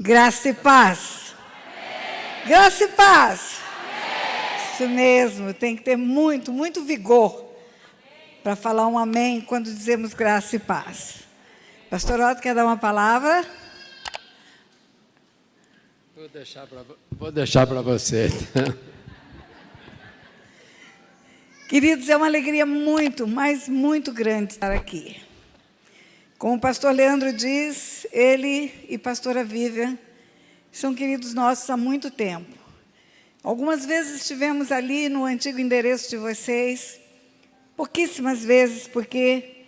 Graça e paz. Amém. Graça e paz. Amém. Isso mesmo, tem que ter muito vigor para falar um amém quando dizemos graça e paz. Pastor Otto quer dar uma palavra? Vou deixar para você. Queridos, é uma alegria muito grande estar aqui. Como o pastor Leandro diz, ele e pastora Vivian são queridos nossos há muito tempo. Algumas vezes estivemos ali no antigo endereço de vocês, pouquíssimas vezes, porque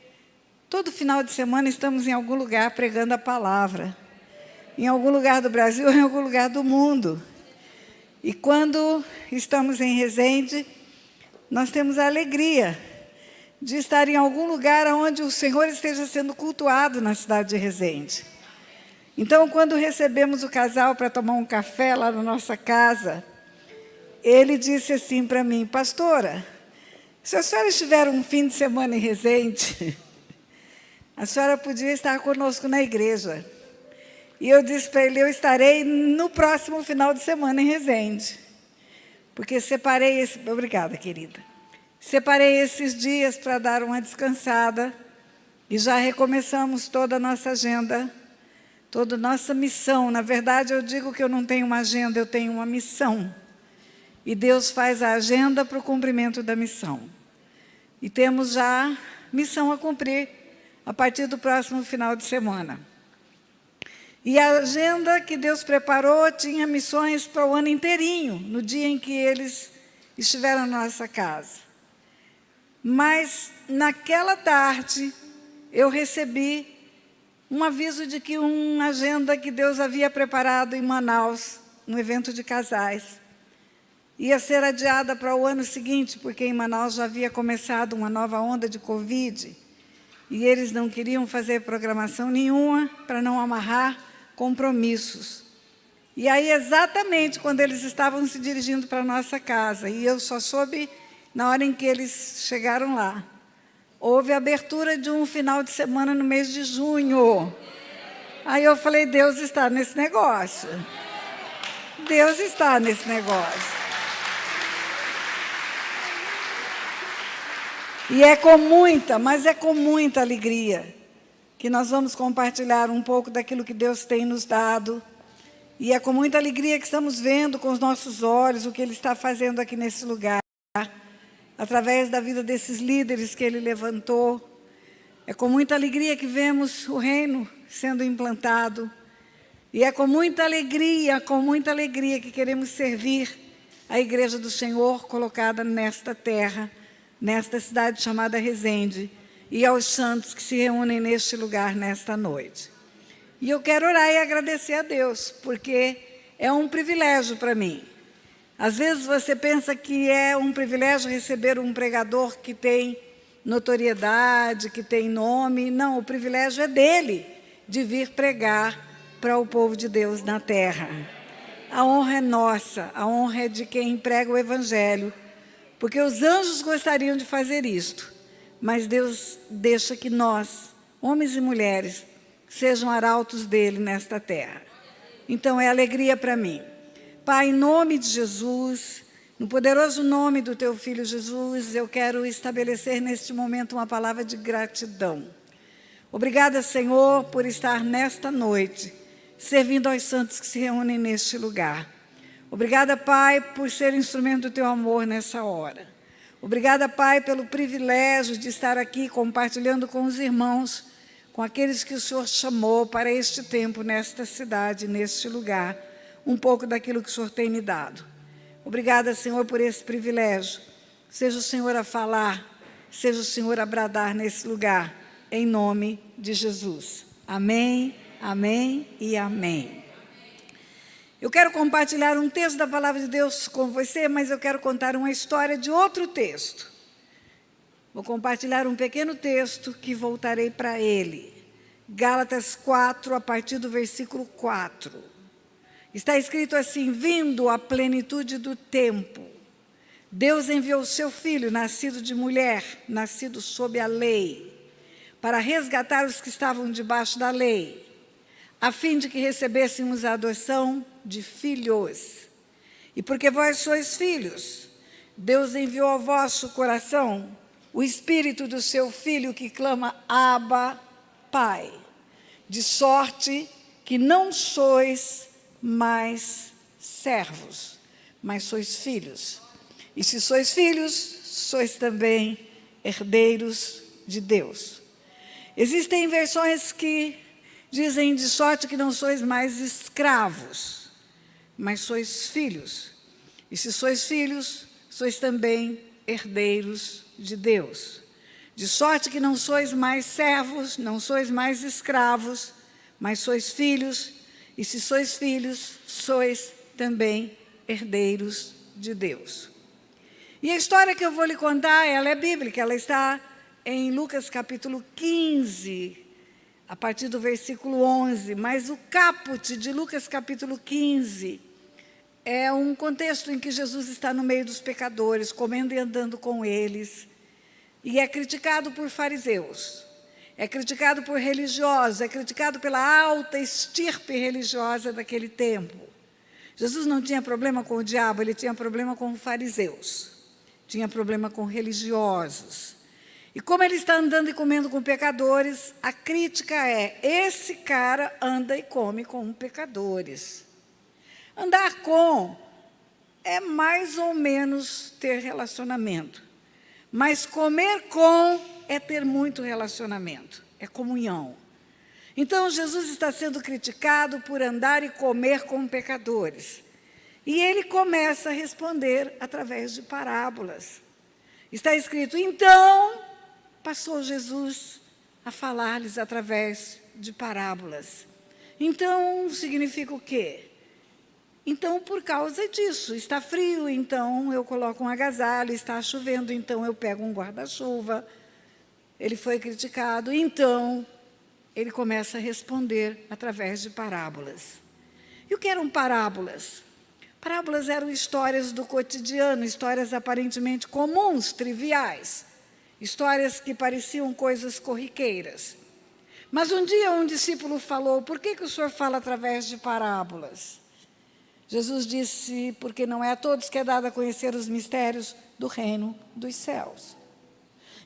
todo final de semana estamos em algum lugar pregando a palavra. Em algum lugar do Brasil, em algum lugar do mundo. E quando estamos em Resende, nós temos a alegria de estar em algum lugar onde o Senhor esteja sendo cultuado na cidade de Resende. Então, quando recebemos o casal para tomar um café lá na nossa casa, ele disse assim para mim: pastora, se a senhora estiver um fim de semana em Resende, a senhora podia estar conosco na igreja. E eu disse para ele: eu estarei no próximo final de semana em Resende. Porque separei Obrigada, querida. Separei esses dias para dar uma descansada e já recomeçamos toda a nossa agenda, toda a nossa missão. Na verdade, eu digo que eu não tenho uma agenda, eu tenho uma missão. E Deus faz a agenda para o cumprimento da missão. E temos já missão a cumprir a partir do próximo final de semana. E a agenda que Deus preparou tinha missões para o ano inteirinho, no dia em que eles estiveram na nossa casa. Mas, naquela tarde, eu recebi um aviso de que uma agenda que Deus havia preparado em Manaus, um evento de casais, ia ser adiada para o ano seguinte, porque em Manaus já havia começado uma nova onda de Covid, e eles não queriam fazer programação nenhuma para não amarrar compromissos. E aí, exatamente quando eles estavam se dirigindo para a nossa casa, e eu só soube na hora em que eles chegaram lá, houve a abertura de um final de semana no mês de junho. Aí eu falei: Deus está nesse negócio. Deus está nesse negócio. E é com muita alegria que nós vamos compartilhar um pouco daquilo que Deus tem nos dado. E é com muita alegria que estamos vendo com os nossos olhos o que Ele está fazendo aqui nesse lugar, através da vida desses líderes que Ele levantou. É com muita alegria que vemos o reino sendo implantado. E é com muita alegria que queremos servir a Igreja do Senhor colocada nesta terra, nesta cidade chamada Resende, e aos santos que se reúnem neste lugar nesta noite. E eu quero orar e agradecer a Deus, porque é um privilégio para mim. Às vezes você pensa que é um privilégio receber um pregador que tem notoriedade, que tem nome. Não, o privilégio é dele, de vir pregar para o povo de Deus na terra. A honra é nossa, a honra é de quem prega o Evangelho, porque os anjos gostariam de fazer isto, mas Deus deixa que nós, homens e mulheres, sejam arautos dele nesta terra. Então é alegria para mim. Pai, em nome de Jesus, no poderoso nome do Teu Filho Jesus, eu quero estabelecer neste momento uma palavra de gratidão. Obrigada, Senhor, por estar nesta noite, servindo aos santos que se reúnem neste lugar. Obrigada, Pai, por ser instrumento do Teu amor nessa hora. Obrigada, Pai, pelo privilégio de estar aqui compartilhando com os irmãos, com aqueles que o Senhor chamou para este tempo, nesta cidade, neste lugar, um pouco daquilo que o Senhor tem me dado. Obrigada, Senhor, por esse privilégio. Seja o Senhor a falar, seja o Senhor a bradar nesse lugar, em nome de Jesus. Amém, amém e amém. Eu quero compartilhar um texto da Palavra de Deus com você, mas eu quero contar uma história de outro texto. Vou compartilhar um pequeno texto que voltarei para ele. Gálatas 4, a partir do versículo 4. Está escrito assim: vindo a plenitude do tempo, Deus enviou o seu Filho, nascido de mulher, nascido sob a lei, para resgatar os que estavam debaixo da lei, a fim de que recebêssemos a adoção de filhos. E porque vós sois filhos, Deus enviou ao vosso coração o Espírito do seu Filho que clama, Abba, Pai. De sorte que não sois mais servos, mas sois filhos. E se sois filhos, sois também herdeiros de Deus. Existem versões que dizem de sorte que não sois mais escravos, mas sois filhos. E se sois filhos, sois também herdeiros de Deus. De sorte que não sois mais servos, não sois mais escravos, mas sois filhos. E se sois filhos, sois também herdeiros de Deus. E a história que eu vou lhe contar, ela é bíblica, ela está em Lucas capítulo 15, a partir do versículo 11. Mas o caput de Lucas capítulo 15 é um contexto em que Jesus está no meio dos pecadores, comendo e andando com eles, e é criticado por fariseus, é criticado por religiosos, é criticado pela alta estirpe religiosa daquele tempo. Jesus não tinha problema com o diabo, ele tinha problema com fariseus, tinha problema com religiosos. E como ele está andando e comendo com pecadores, a crítica é, esse cara anda e come com pecadores. Andar com é mais ou menos ter relacionamento, mas comer com é ter muito relacionamento, é comunhão. Então, Jesus está sendo criticado por andar e comer com pecadores. E ele começa a responder através de parábolas. Está escrito, então, passou Jesus a falar-lhes através de parábolas. Então, significa o quê? Então, por causa disso, está frio, então eu coloco um agasalho, está chovendo, então eu pego um guarda-chuva. Ele foi criticado, então ele começa a responder através de parábolas. E o que eram parábolas? Parábolas eram histórias do cotidiano, histórias aparentemente comuns, triviais, histórias que pareciam coisas corriqueiras. Mas um dia um discípulo falou, por que o senhor fala através de parábolas? Jesus disse, porque não é a todos que é dado a conhecer os mistérios do reino dos céus.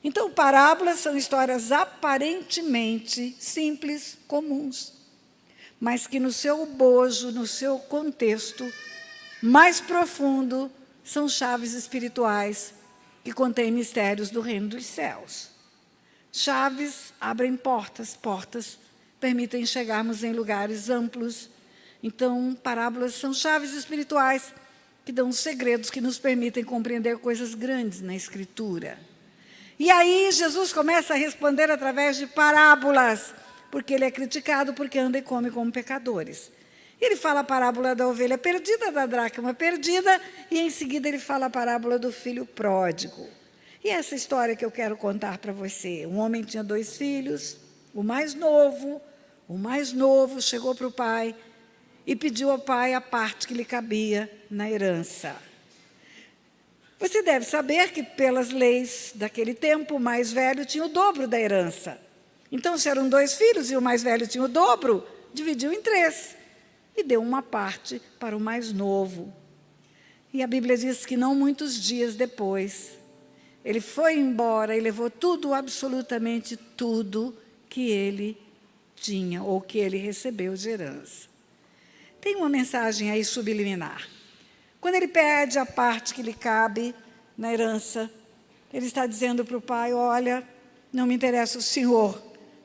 Então, parábolas são histórias aparentemente simples, comuns, mas que no seu bojo, no seu contexto mais profundo, são chaves espirituais que contêm mistérios do reino dos céus. Chaves abrem portas, portas permitem chegarmos em lugares amplos. Então, parábolas são chaves espirituais que dão segredos que nos permitem compreender coisas grandes na Escritura. E aí, Jesus começa a responder através de parábolas, porque ele é criticado porque anda e come como pecadores. Ele fala a parábola da ovelha perdida, da dracma perdida, e em seguida ele fala a parábola do filho pródigo. E essa história que eu quero contar para você. Um homem tinha 2 filhos, o mais novo chegou para o pai e pediu ao pai a parte que lhe cabia na herança. Você deve saber que, pelas leis daquele tempo, o mais velho tinha o dobro da herança. Então, se eram 2 filhos e o mais velho tinha o dobro, dividiu em 3 e deu uma parte para o mais novo. E a Bíblia diz que não muitos dias depois, ele foi embora e levou tudo, absolutamente tudo, que ele tinha ou que ele recebeu de herança. Tem uma mensagem aí subliminar. Quando ele pede a parte que lhe cabe na herança, ele está dizendo para o pai, olha, não me interessa o senhor,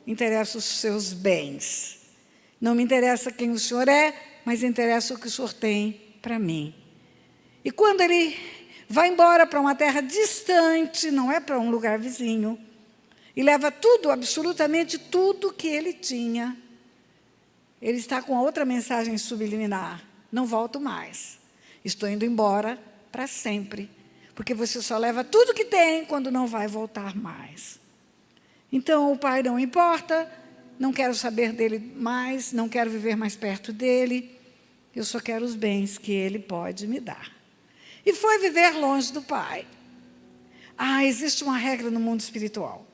me interessam os seus bens. Não me interessa quem o senhor é, mas interessa o que o senhor tem para mim. E quando ele vai embora para uma terra distante, não é para um lugar vizinho, e leva tudo, absolutamente tudo que ele tinha, ele está com a outra mensagem subliminar, não volto mais. Estou indo embora para sempre, porque você só leva tudo que tem quando não vai voltar mais. Então, o pai não importa, não quero saber dele mais, não quero viver mais perto dele, eu só quero os bens que ele pode me dar. E foi viver longe do pai. Existe uma regra no mundo espiritual.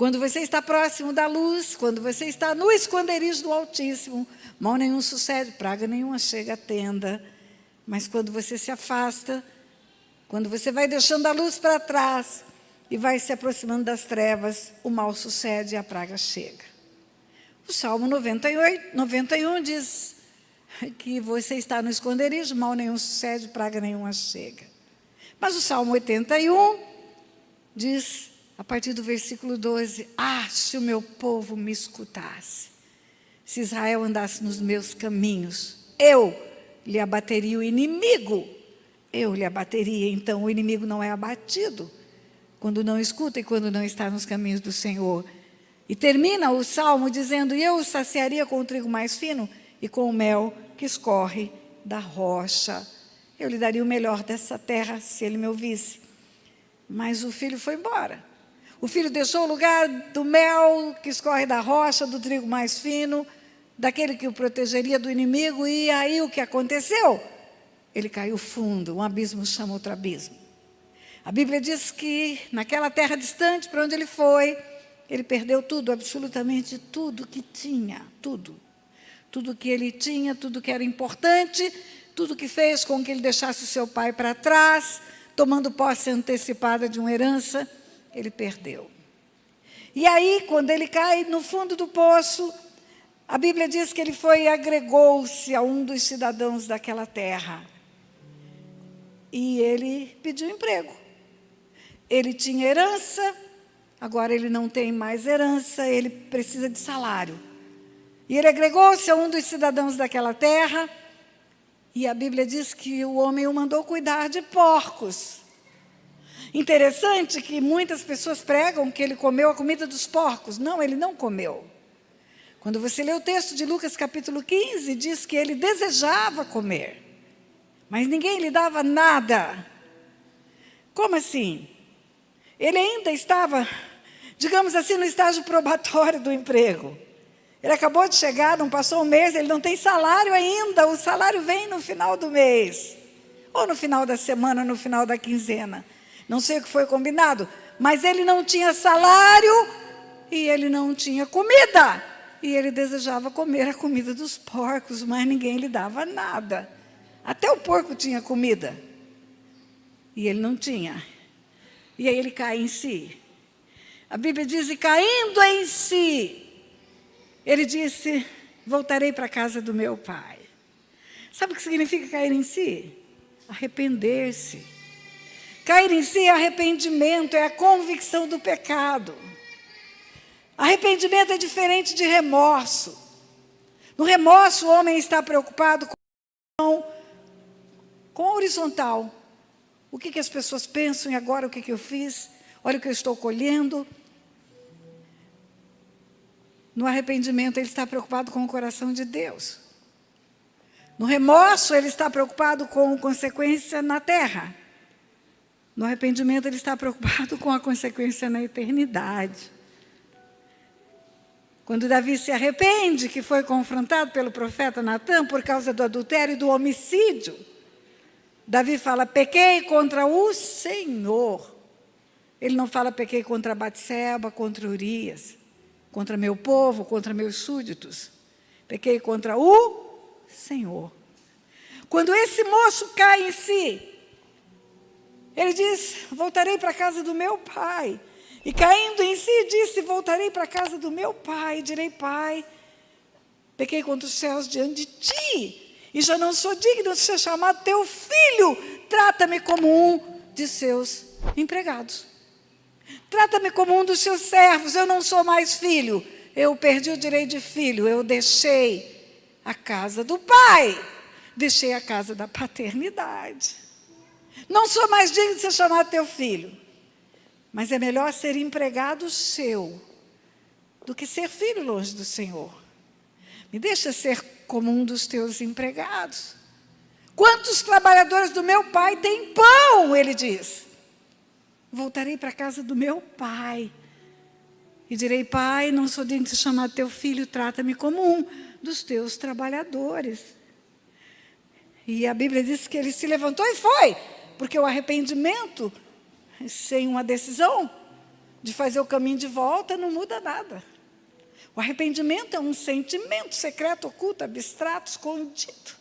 Quando você está próximo da luz, quando você está no esconderijo do Altíssimo, mal nenhum sucede, praga nenhuma chega à tenda. Mas quando você se afasta, quando você vai deixando a luz para trás e vai se aproximando das trevas, o mal sucede e a praga chega. O Salmo 91 diz que você está no esconderijo, mal nenhum sucede, praga nenhuma chega. Mas o Salmo 81 diz, a partir do versículo 12, se o meu povo me escutasse, se Israel andasse nos meus caminhos, eu lhe abateria o inimigo, eu lhe abateria. Então o inimigo não é abatido quando não escuta e quando não está nos caminhos do Senhor. E termina o Salmo dizendo, e eu o saciaria com o trigo mais fino e com o mel que escorre da rocha. Eu lhe daria o melhor dessa terra se ele me ouvisse. Mas o filho foi embora. O filho deixou o lugar do mel que escorre da rocha, do trigo mais fino, daquele que o protegeria do inimigo. E aí o que aconteceu? Ele caiu fundo, um abismo chama outro abismo. A Bíblia diz que naquela terra distante para onde ele foi, ele perdeu tudo, absolutamente tudo que tinha, tudo. Tudo que ele tinha, tudo que era importante, tudo que fez com que ele deixasse o seu pai para trás, tomando posse antecipada de uma herança, ele perdeu. E aí, quando ele cai no fundo do poço, a Bíblia diz que ele foi e agregou-se a um dos cidadãos daquela terra. E ele pediu emprego. Ele tinha herança, agora ele não tem mais herança, ele precisa de salário. E ele agregou-se a um dos cidadãos daquela terra, e a Bíblia diz que o homem o mandou cuidar de porcos. Interessante que muitas pessoas pregam que ele comeu a comida dos porcos. Não, ele não comeu. Quando você lê o texto de Lucas capítulo 15, diz que ele desejava comer, mas ninguém lhe dava nada. Como assim? Ele ainda estava, digamos assim, no estágio probatório do emprego. Ele acabou de chegar, não passou um mês, ele não tem salário ainda, o salário vem no final do mês, ou no final da semana, no final da quinzena. Não sei o que foi combinado, mas ele não tinha salário e ele não tinha comida. E ele desejava comer a comida dos porcos, mas ninguém lhe dava nada. Até o porco tinha comida. E ele não tinha. E aí ele cai em si. A Bíblia diz, e caindo em si, ele disse, voltarei para a casa do meu pai. Sabe o que significa cair em si? Arrepender-se. Cair em si é arrependimento, é a convicção do pecado. Arrependimento é diferente de remorso. No remorso, o homem está preocupado com a horizontal. O que as pessoas pensam e agora o que eu fiz? Olha o que eu estou colhendo. No arrependimento, ele está preocupado com o coração de Deus. No remorso, ele está preocupado com consequência na terra. No arrependimento, ele está preocupado com a consequência na eternidade. Quando Davi se arrepende, que foi confrontado pelo profeta Natã por causa do adultério e do homicídio, Davi fala, pequei contra o Senhor. Ele não fala, pequei contra Batseba, contra Urias, contra meu povo, contra meus súditos. Pequei contra o Senhor. Quando esse moço cai em si, ele diz, voltarei para a casa do meu pai. E caindo em si, disse, voltarei para a casa do meu pai. Direi, pai, pequei contra os céus diante de ti, e já não sou digno de ser chamado teu filho. Trata-me como um de seus empregados. Trata-me como um dos seus servos. Eu não sou mais filho. Eu perdi o direito de filho. Eu deixei a casa do pai. Deixei a casa da paternidade. Não sou mais digno de ser chamado teu filho. Mas é melhor ser empregado seu do que ser filho longe do Senhor. Me deixa ser como um dos teus empregados. Quantos trabalhadores do meu pai têm pão? Ele diz. Voltarei para a casa do meu pai. E direi, pai, não sou digno de ser chamado teu filho, trata-me como um dos teus trabalhadores. E a Bíblia diz que ele se levantou e foi. Porque o arrependimento, sem uma decisão, de fazer o caminho de volta, não muda nada. O arrependimento é um sentimento secreto, oculto, abstrato, escondido.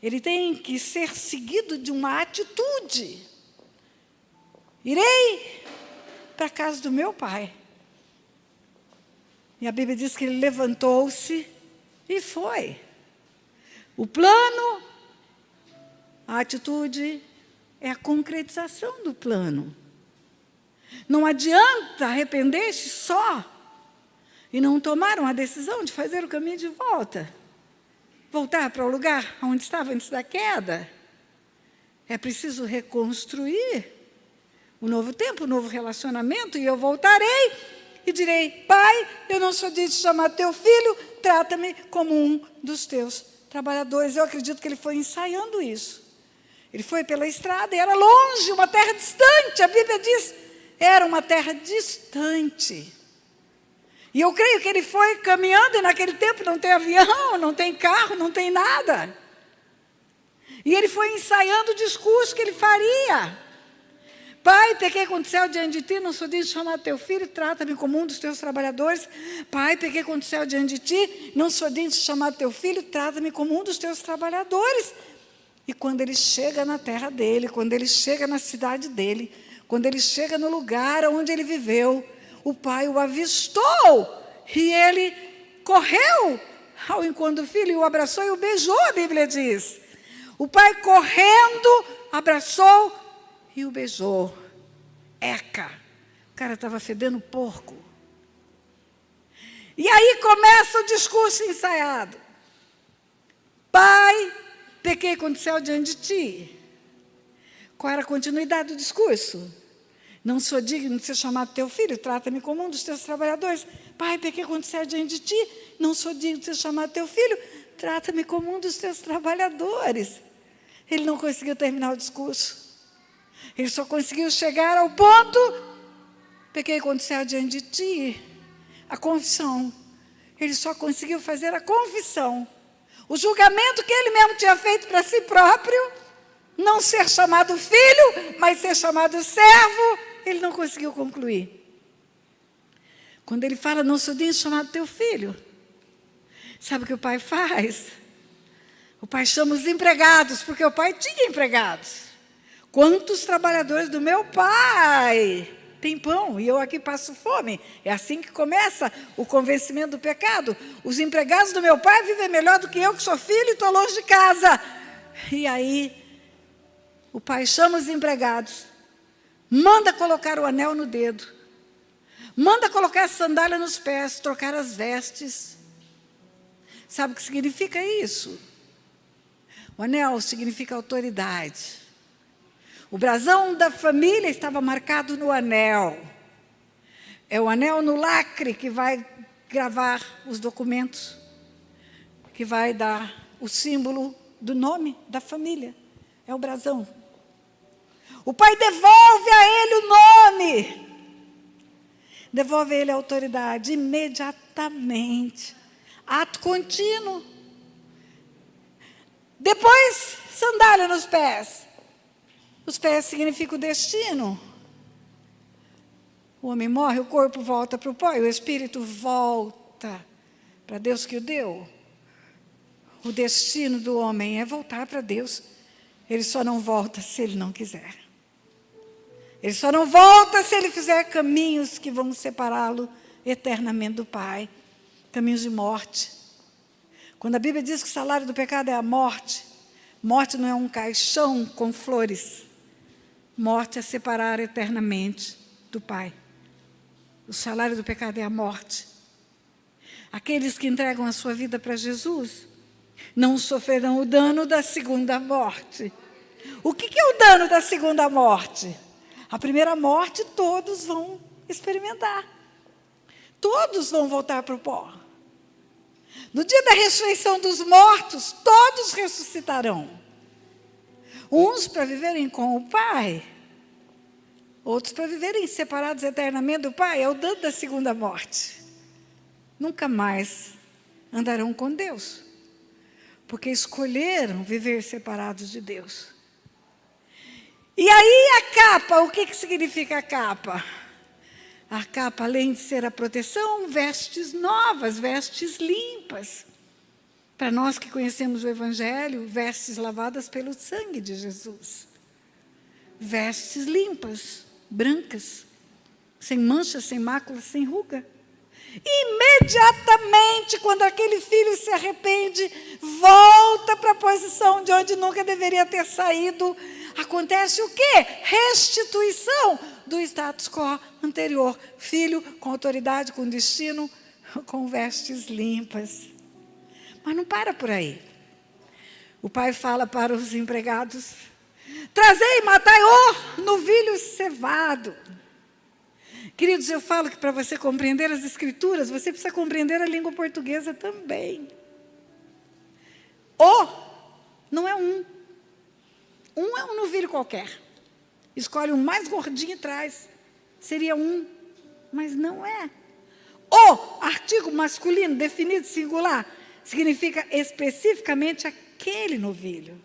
Ele tem que ser seguido de uma atitude. Irei para a casa do meu pai. E a Bíblia diz que ele levantou-se e foi. O plano, a atitude é a concretização do plano. Não adianta arrepender-se só e não tomar uma decisão de fazer o caminho de volta. Voltar para o lugar onde estava antes da queda. É preciso reconstruir um novo tempo, um novo relacionamento, e eu voltarei e direi: Pai, eu não sou digno de chamar teu filho, trata-me como um dos teus trabalhadores. Eu acredito que ele foi ensaiando isso. Ele foi pela estrada e era longe, uma terra distante. A Bíblia diz, era uma terra distante. E eu creio que ele foi caminhando, e naquele tempo não tem avião, não tem carro, não tem nada. E ele foi ensaiando o discurso que ele faria. Pai, pequei contra o céu diante de ti, não sou digno de chamar teu filho, trata-me como um dos teus trabalhadores. Pai, pequei contra o céu diante de ti, não sou digno de chamar teu filho, trata-me como um dos teus trabalhadores. E quando ele chega na terra dele, quando ele chega na cidade dele, quando ele chega no lugar onde ele viveu, o pai o avistou, e ele correu ao encontro do filho, e o abraçou e o beijou, a Bíblia diz. O pai correndo, abraçou e o beijou. Eca, o cara estava fedendo porco. E aí começa o discurso ensaiado. Pai, pequei contra o céu diante de ti. Qual era a continuidade do discurso? Não sou digno de ser chamado teu filho, trata-me como um dos teus trabalhadores. Pai, pequei contra o céu diante de ti, não sou digno de ser chamado teu filho, trata-me como um dos teus trabalhadores. Ele não conseguiu terminar o discurso. Ele só conseguiu chegar ao ponto, pequei contra o céu diante de ti, a confissão. Ele só conseguiu fazer a confissão. O julgamento que ele mesmo tinha feito para si próprio, não ser chamado filho, mas ser chamado servo, ele não conseguiu concluir. Quando ele fala, não sou digno de chamar teu filho, sabe o que o pai faz? O pai chama os empregados, porque o pai tinha empregados. Quantos trabalhadores do meu pai tem pão e eu aqui passo fome? É assim que começa o convencimento do pecado. Os empregados do meu pai vivem melhor do que eu, que sou filho e estou longe de casa. E aí, o pai chama os empregados, manda colocar o anel no dedo, manda colocar a sandália nos pés, trocar as vestes. Sabe o que significa isso? O anel significa autoridade. O brasão da família estava marcado no anel. É o anel no lacre que vai gravar os documentos, que vai dar o símbolo do nome da família. É o brasão. O pai devolve a ele o nome. Devolve a ele a autoridade imediatamente. Ato contínuo. Depois, sandália nos pés. Os pés significam o destino. O homem morre, o corpo volta para o pó, e o espírito volta para Deus que o deu. O destino do homem é voltar para Deus. Ele só não volta se ele não quiser. Ele só não volta se ele fizer caminhos que vão separá-lo eternamente do Pai. Caminhos de morte. Quando a Bíblia diz que o salário do pecado é a morte, morte não é um caixão com flores. Morte é separar eternamente do Pai. O salário do pecado é a morte. Aqueles que entregam a sua vida para Jesus não sofrerão o dano da segunda morte. O que é o dano da segunda morte? A primeira morte todos vão experimentar. Todos vão voltar para o pó. No dia da ressurreição dos mortos, todos ressuscitarão. Uns para viverem com o Pai, outros para viverem separados eternamente do Pai. É o dano da segunda morte. Nunca mais andarão com Deus, porque escolheram viver separados de Deus. E aí a capa, o que significa a capa? A capa, além de ser a proteção, vestes novas, vestes limpas. Para nós que conhecemos o Evangelho, vestes lavadas pelo sangue de Jesus. Vestes limpas, brancas, sem manchas, sem máculas, sem ruga. Imediatamente, quando aquele filho se arrepende, volta para a posição de onde nunca deveria ter saído. Acontece o quê? Restituição do status quo anterior. Filho com autoridade, com destino, com vestes limpas. Mas não para por aí. O pai fala para os empregados: trazei e matai o novilho cevado. Queridos, eu falo que para você compreender as Escrituras, você precisa compreender a língua portuguesa também. O não é um. Um é um novilho qualquer. Escolhe o mais gordinho e traz. Seria um, mas não é. O, artigo masculino definido singular, significa especificamente aquele novilho.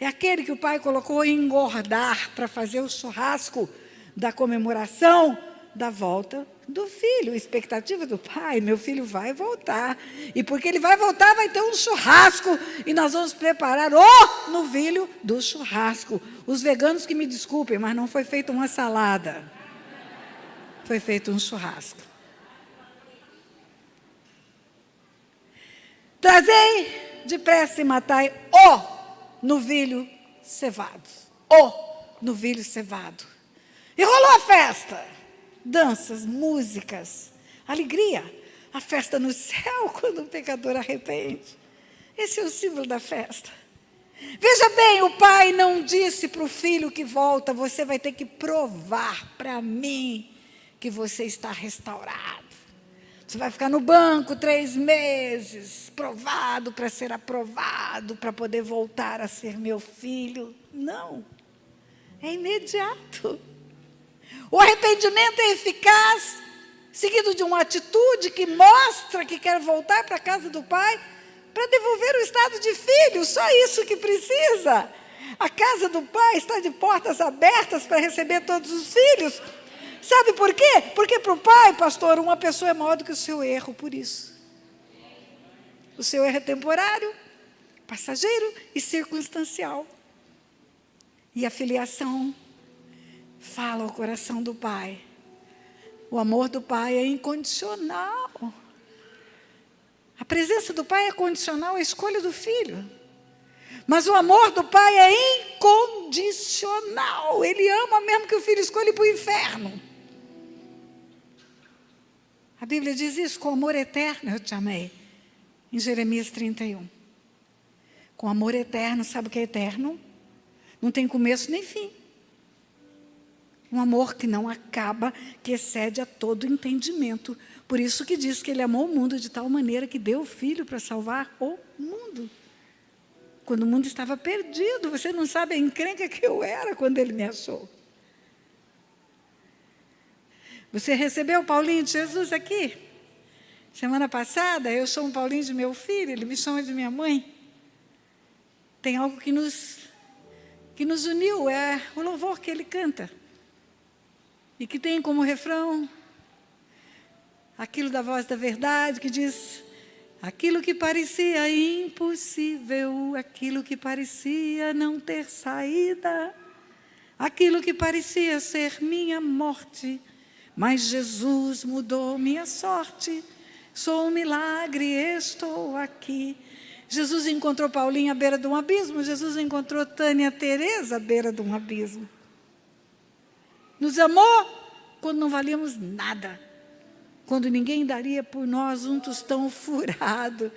É aquele que o pai colocou em engordar para fazer o churrasco da comemoração da volta do filho. A expectativa do pai: meu filho vai voltar. E porque ele vai voltar, vai ter um churrasco. E nós vamos preparar o novilho do churrasco. Os veganos que me desculpem, mas não foi feita uma salada. Foi feito um churrasco. Trazei depressa e matai o novilho cevado. O novilho cevado. E rolou a festa. Danças, músicas, alegria. A festa no céu quando o pecador arrepende. Esse é o símbolo da festa. Veja bem, o pai não disse para o filho que volta: você vai ter que provar para mim que você está restaurado. Você vai ficar no banco 3 meses, provado para ser aprovado, para poder voltar a ser meu filho. Não, é imediato. O arrependimento é eficaz, seguido de uma atitude que mostra que quer voltar para a casa do pai, para devolver o estado de filho. Só isso que precisa. A casa do pai está de portas abertas para receber todos os filhos. Sabe por quê? Porque para o pai, pastor, uma pessoa é maior do que o seu erro, por isso. O seu erro é temporário, passageiro e circunstancial. E a filiação fala ao coração do pai. O amor do pai é incondicional. A presença do pai é condicional à escolha do filho. Mas o amor do pai é incondicional. Ele ama mesmo que o filho escolha ir para o inferno. A Bíblia diz isso: com amor eterno eu te amei. Em Jeremias 31. Com amor eterno, sabe o que é eterno? Não tem começo nem fim. Um amor que não acaba, que excede a todo entendimento. Por isso que diz que ele amou o mundo de tal maneira que deu o Filho para salvar o mundo. Quando o mundo estava perdido, você não sabe a encrenca que eu era quando ele me achou. Você recebeu o Paulinho de Jesus aqui? Semana passada, eu sou um Paulinho de meu filho, ele me chama de minha mãe. Tem algo que nos uniu, é o louvor que ele canta. E que tem como refrão aquilo da voz da verdade, que diz: aquilo que parecia impossível, aquilo que parecia não ter saída, aquilo que parecia ser minha morte, mas Jesus mudou minha sorte, sou um milagre, estou aqui. Jesus encontrou Paulinho à beira de um abismo, Jesus encontrou Tânia Teresa à beira de um abismo. Nos amou quando não valíamos nada, quando ninguém daria por nós um tostão furado.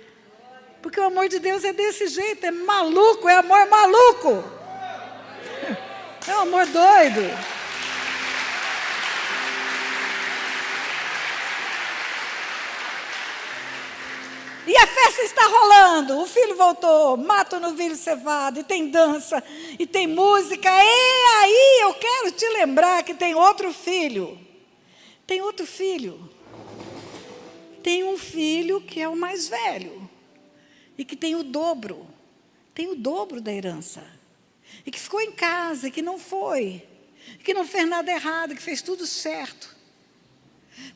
Porque o amor de Deus é desse jeito, é maluco, é amor maluco. É um amor doido. E a festa está rolando, o filho voltou, mata o novilho cevado, e tem dança, e tem música. E aí eu quero te lembrar que tem outro filho. Tem outro filho. Tem um filho que é o mais velho, e que tem o dobro da herança. E que ficou em casa, que não foi, que não fez nada errado, que fez tudo certo.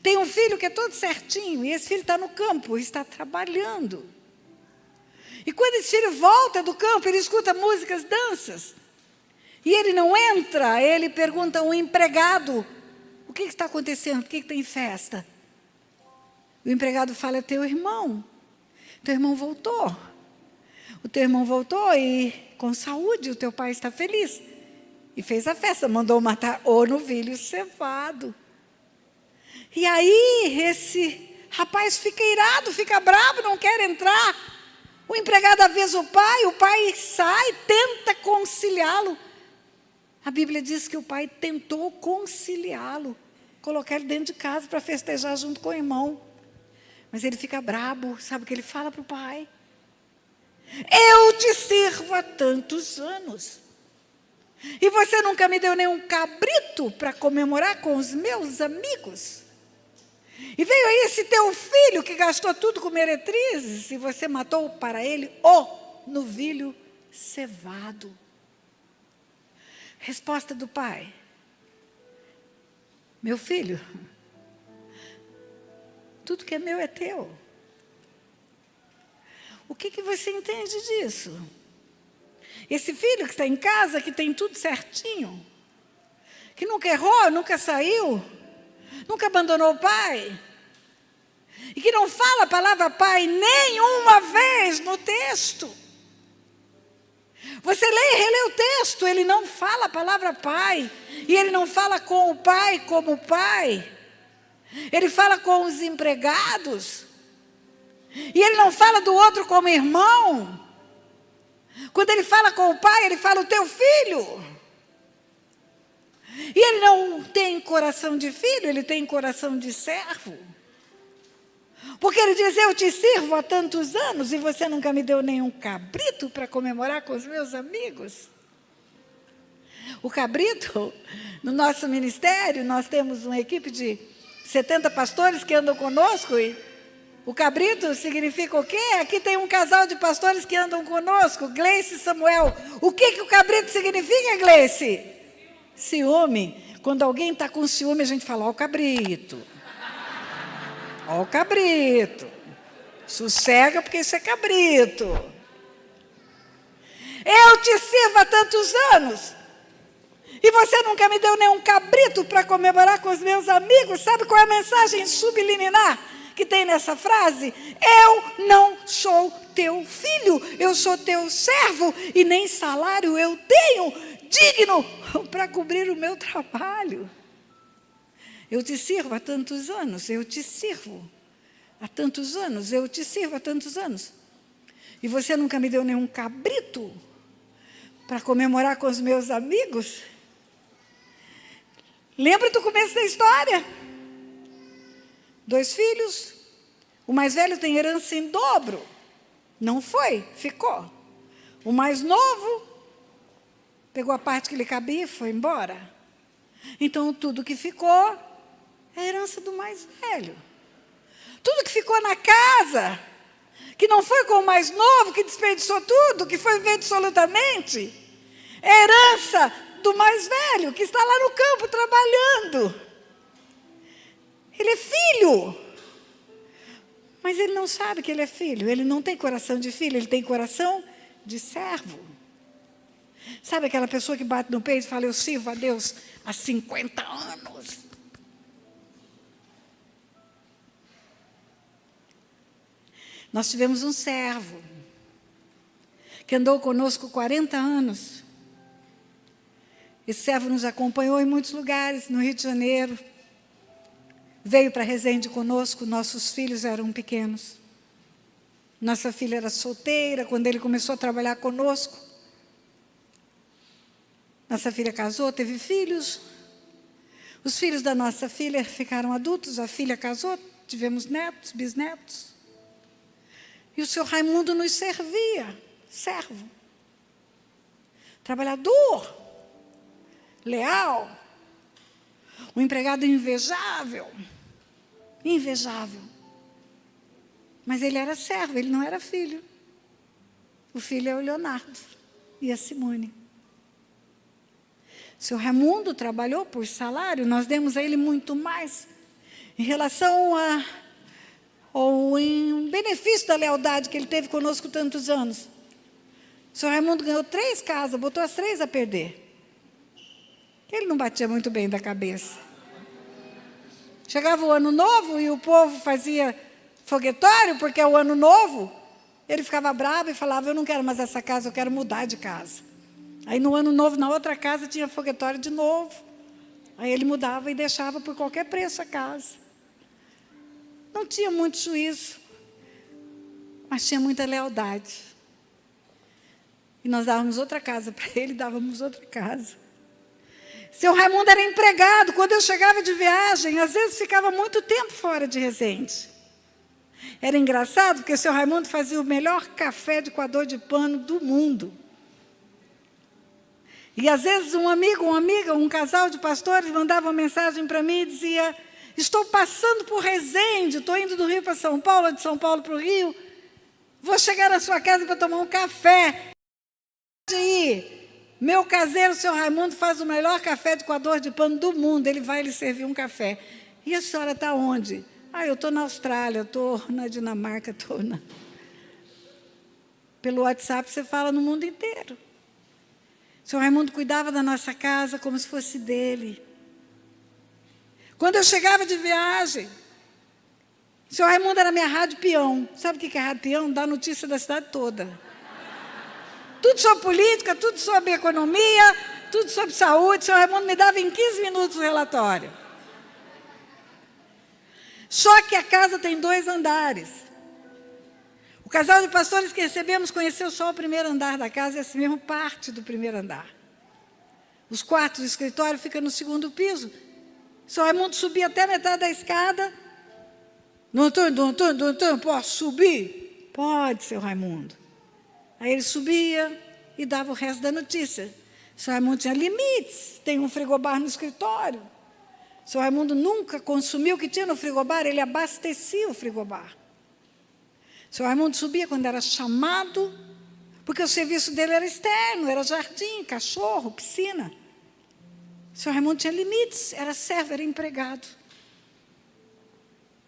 Tem um filho que é todo certinho, e esse filho está no campo, está trabalhando. E quando esse filho volta do campo, ele escuta músicas, danças. E ele não entra, ele pergunta ao empregado, o que está acontecendo? Por que tem festa? O empregado fala, é teu irmão. Teu irmão voltou. O teu irmão voltou e com saúde, o teu pai está feliz. E fez a festa, mandou matar o novilho cevado. E aí esse rapaz fica irado, fica bravo, não quer entrar. O empregado avisa o pai sai, tenta conciliá-lo. A Bíblia diz que o pai tentou conciliá-lo, colocar ele dentro de casa para festejar junto com o irmão. Mas ele fica brabo, sabe o que ele fala para o pai? Eu te sirvo há tantos anos. E você nunca me deu nenhum cabrito para comemorar com os meus amigos. E veio aí esse teu filho que gastou tudo com meretrizes e você matou para ele o novilho cevado. Resposta do pai. Meu filho, tudo que é meu é teu. O que você entende disso? Esse filho que está em casa, que tem tudo certinho, que nunca errou, nunca saiu, nunca abandonou o pai, e que não fala a palavra pai nenhuma vez no texto. Você lê e relê o texto, ele não fala a palavra pai, e ele não fala com o pai como pai, ele fala com os empregados, e ele não fala do outro como irmão. Quando ele fala com o pai, ele fala o teu filho. E ele não tem coração de filho, ele tem coração de servo. Porque ele diz, eu te sirvo há tantos anos e você nunca me deu nenhum cabrito para comemorar com os meus amigos. O cabrito, no nosso ministério, nós temos uma equipe de 70 pastores que andam conosco e o cabrito significa o quê? Aqui tem um casal de pastores que andam conosco, Gleice e Samuel. O que o cabrito significa, Gleice? Ciúme. Quando alguém está com ciúme, a gente fala, ó o cabrito. Ó o cabrito. Sossega porque isso é cabrito. Eu te sirvo há tantos anos. E você nunca me deu nenhum cabrito para comemorar com os meus amigos. Sabe qual é a mensagem subliminar que tem nessa frase? Eu não sou teu filho, eu sou teu servo e nem salário eu tenho digno para cobrir o meu trabalho. Eu te sirvo há tantos anos, eu te sirvo há tantos anos, eu te sirvo há tantos anos. E você nunca me deu nenhum cabrito para comemorar com os meus amigos? Lembra do começo da história? 2 filhos, o mais velho tem herança em dobro. Não foi, ficou. O mais novo pegou a parte que lhe cabia e foi embora. Então, tudo que ficou é a herança do mais velho. Tudo que ficou na casa, que não foi com o mais novo, que desperdiçou tudo, que foi viver dissolutamente, é a herança do mais velho, que está lá no campo trabalhando. Ele é filho, mas ele não sabe que ele é filho. Ele não tem coração de filho, ele tem coração de servo. Sabe aquela pessoa que bate no peito e fala, eu sirvo a Deus há 50 anos. Nós tivemos um servo que andou conosco 40 anos. Esse servo nos acompanhou em muitos lugares, no Rio de Janeiro. Veio para Resende conosco, nossos filhos eram pequenos. Nossa filha era solteira quando ele começou a trabalhar conosco. Nossa filha casou, teve filhos. Os filhos da nossa filha ficaram adultos, a filha casou, tivemos netos, bisnetos. E o seu Raimundo nos servia, servo. Trabalhador, leal, um empregado invejável. Invejável. Mas ele era servo, ele não era filho. O filho é o Leonardo e a Simone. O seu Raimundo trabalhou por salário, nós demos a ele muito mais. em relação ao benefício da lealdade que ele teve conosco tantos anos. O senhor Raimundo ganhou 3 casas, botou as 3 a perder. Ele não batia muito bem da cabeça. Chegava o ano novo e o povo fazia foguetório, porque é o ano novo. Ele ficava bravo e falava, eu não quero mais essa casa, eu quero mudar de casa. Aí no ano novo, na outra casa, tinha foguetório de novo. Aí ele mudava e deixava por qualquer preço a casa. Não tinha muito juízo, mas tinha muita lealdade. E nós dávamos outra casa para ele, dávamos outra casa. Seu Raimundo era empregado. Quando eu chegava de viagem, às vezes ficava muito tempo fora de Resende. Era engraçado, porque seu Raimundo fazia o melhor café de coador de pano do mundo. E às vezes um amigo, uma amiga, um casal de pastores mandava uma mensagem para mim e dizia, estou passando por Resende, estou indo do Rio para São Paulo, de São Paulo para o Rio, vou chegar na sua casa para tomar um café. Meu caseiro, seu Raimundo, faz o melhor café de coador de pano do mundo, ele vai lhe servir um café. E a senhora está onde? Eu estou na Austrália, estou na Dinamarca, estou na... Pelo WhatsApp você fala no mundo inteiro. O senhor Raimundo cuidava da nossa casa como se fosse dele. Quando eu chegava de viagem, o senhor Raimundo era minha rádio peão. Sabe o que é rádio peão? Dá notícia da cidade toda. Tudo sobre política, tudo sobre economia, tudo sobre saúde. O senhor Raimundo me dava em 15 minutos o relatório. Só que a casa tem 2 andares. O casal de pastores que recebemos conheceu só o primeiro andar da casa, e assim mesmo parte do primeiro andar. Os quartos do escritório ficam no 2º piso. O senhor Raimundo subia até a metade da escada. Doutor, posso subir? Pode, seu Raimundo. Aí ele subia e dava o resto da notícia. O senhor Raimundo tinha limites, tem um frigobar no escritório. O senhor Raimundo nunca consumiu o que tinha no frigobar, ele abastecia o frigobar. O senhor Raimundo subia quando era chamado, porque o serviço dele era externo, era jardim, cachorro, piscina. O senhor Raimundo tinha limites, era servo, era empregado.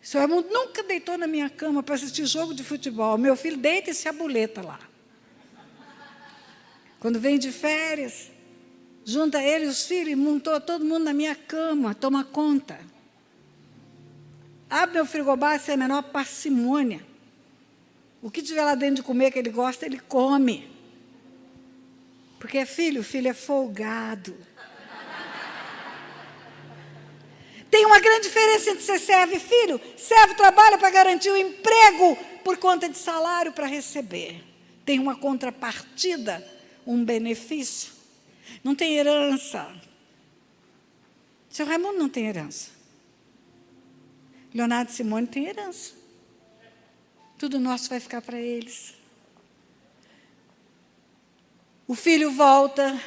O senhor Raimundo nunca deitou na minha cama para assistir jogo de futebol. Meu filho deita e se abuleta lá. Quando vem de férias, junta ele e os filhos e montou todo mundo na minha cama, toma conta. Abre meu frigobar sem a menor parcimônia. O que tiver lá dentro de comer que ele gosta, ele come. Porque é filho, o filho é folgado. Tem uma grande diferença entre ser servo e filho. Servo trabalha para garantir o emprego por conta de salário para receber. Tem uma contrapartida, um benefício. Não tem herança. Seu Raimundo não tem herança. Leonardo e Simone tem herança. Tudo nosso vai ficar para eles. O filho volta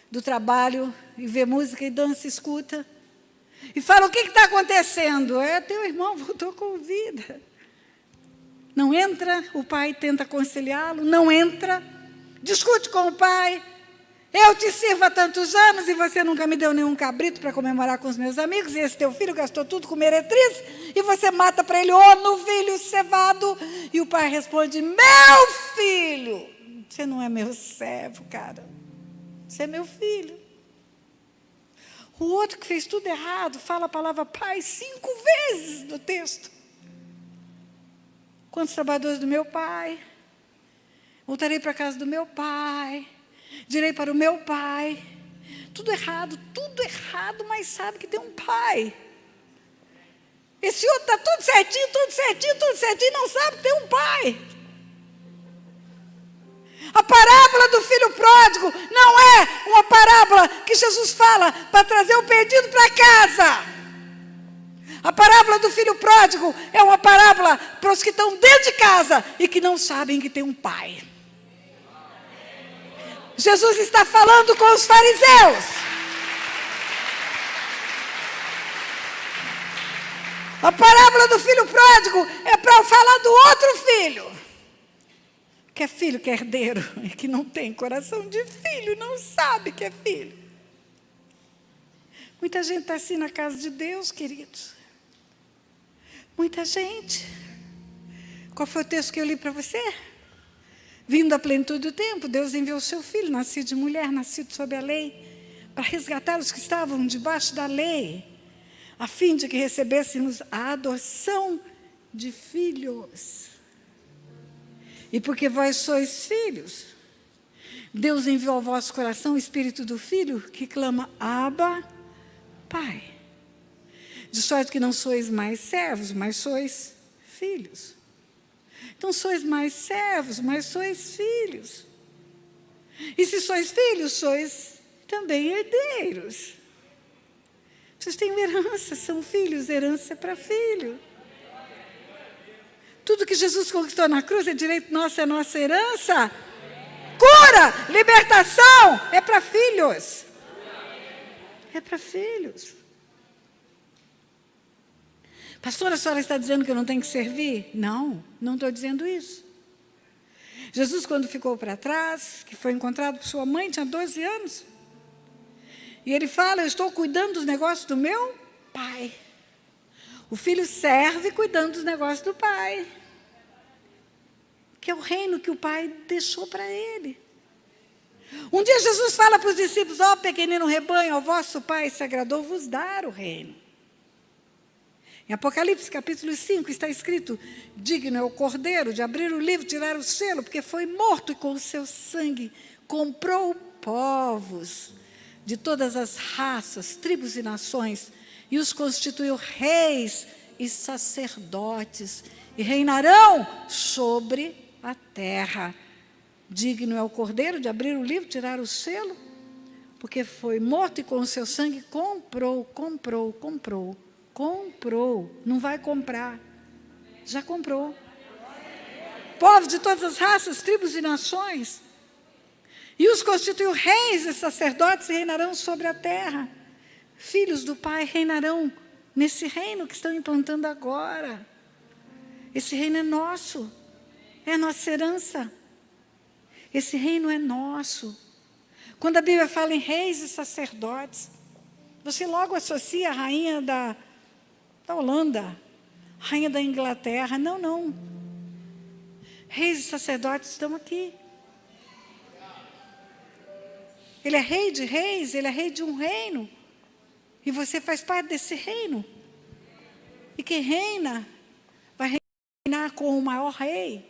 do trabalho e vê música e dança, escuta. E fala, o que está acontecendo? Teu irmão voltou com vida. Não entra, o pai tenta conciliá-lo, não entra. Discute com o pai. Eu te sirvo há tantos anos e você nunca me deu nenhum cabrito para comemorar com os meus amigos, e esse teu filho gastou tudo com meretriz, e você mata para ele, novilho cevado. E o pai responde, meu filho, você não é meu servo, cara. Você é meu filho. O outro que fez tudo errado, fala a palavra pai 5 vezes no texto. Quantos trabalhadores do meu pai? Voltarei para a casa do meu pai. Direi para o meu pai. Tudo errado, mas sabe que tem um pai. Esse outro está tudo certinho, não sabe que tem um pai. A parábola do filho pródigo não é uma parábola que Jesus fala para trazer o perdido para casa. A parábola do filho pródigo é uma parábola para os que estão dentro de casa e que não sabem que tem um pai. Jesus está falando com os fariseus. A parábola do filho pródigo é para falar do outro filho. Que é filho, que é herdeiro, e que não tem coração de filho, não sabe que é filho. Muita gente está assim na casa de Deus, queridos. Muita gente. Qual foi o texto que eu li para você? Vindo à plenitude do tempo, Deus enviou o seu Filho, nascido de mulher, nascido sob a lei, para resgatar os que estavam debaixo da lei, a fim de que recebêssemos a adoção de filhos. E porque vós sois filhos, Deus enviou ao vosso coração o Espírito do Filho, que clama, Abba, Pai. De sorte que não sois mais servos, mas sois filhos. Então sois mais servos, mas sois filhos. E se sois filhos, sois também herdeiros. Vocês têm herança, são filhos, herança é para filho. Tudo que Jesus conquistou na cruz é direito nosso, é nossa herança. Cura, libertação, é para filhos. É para filhos. Pastora, a senhora está dizendo que eu não tenho que servir? Não, não estou dizendo isso. Jesus, quando ficou para trás, que foi encontrado por sua mãe, tinha 12 anos. E ele fala, eu estou cuidando dos negócios do meu pai. O filho serve cuidando dos negócios do pai. Que é o reino que o pai deixou para ele. Um dia Jesus fala para os discípulos, ó pequenino rebanho, ao vosso pai se agradou vos dar o reino. Em Apocalipse capítulo 5 está escrito, digno é o cordeiro de abrir o livro, tirar o selo, porque foi morto e com o seu sangue comprou povos de todas as raças, tribos e nações, e os constituiu reis e sacerdotes, e reinarão sobre a terra. Digno é o cordeiro de abrir o livro, tirar o selo, porque foi morto e com o seu sangue comprou, não vai comprar, já comprou. Povos de todas as raças, tribos e nações, e os constituiu reis e sacerdotes e reinarão sobre a terra. Filhos do Pai reinarão nesse reino que estão implantando agora. Esse reino é nosso, é a nossa herança. Esse reino é nosso. Quando a Bíblia fala em reis e sacerdotes, você logo associa a rainha da Holanda, rainha da Inglaterra. Não, não. Reis e sacerdotes estão aqui. Ele é rei de reis, ele é rei de um reino. E você faz parte desse reino. E quem reina, vai reinar com o maior rei.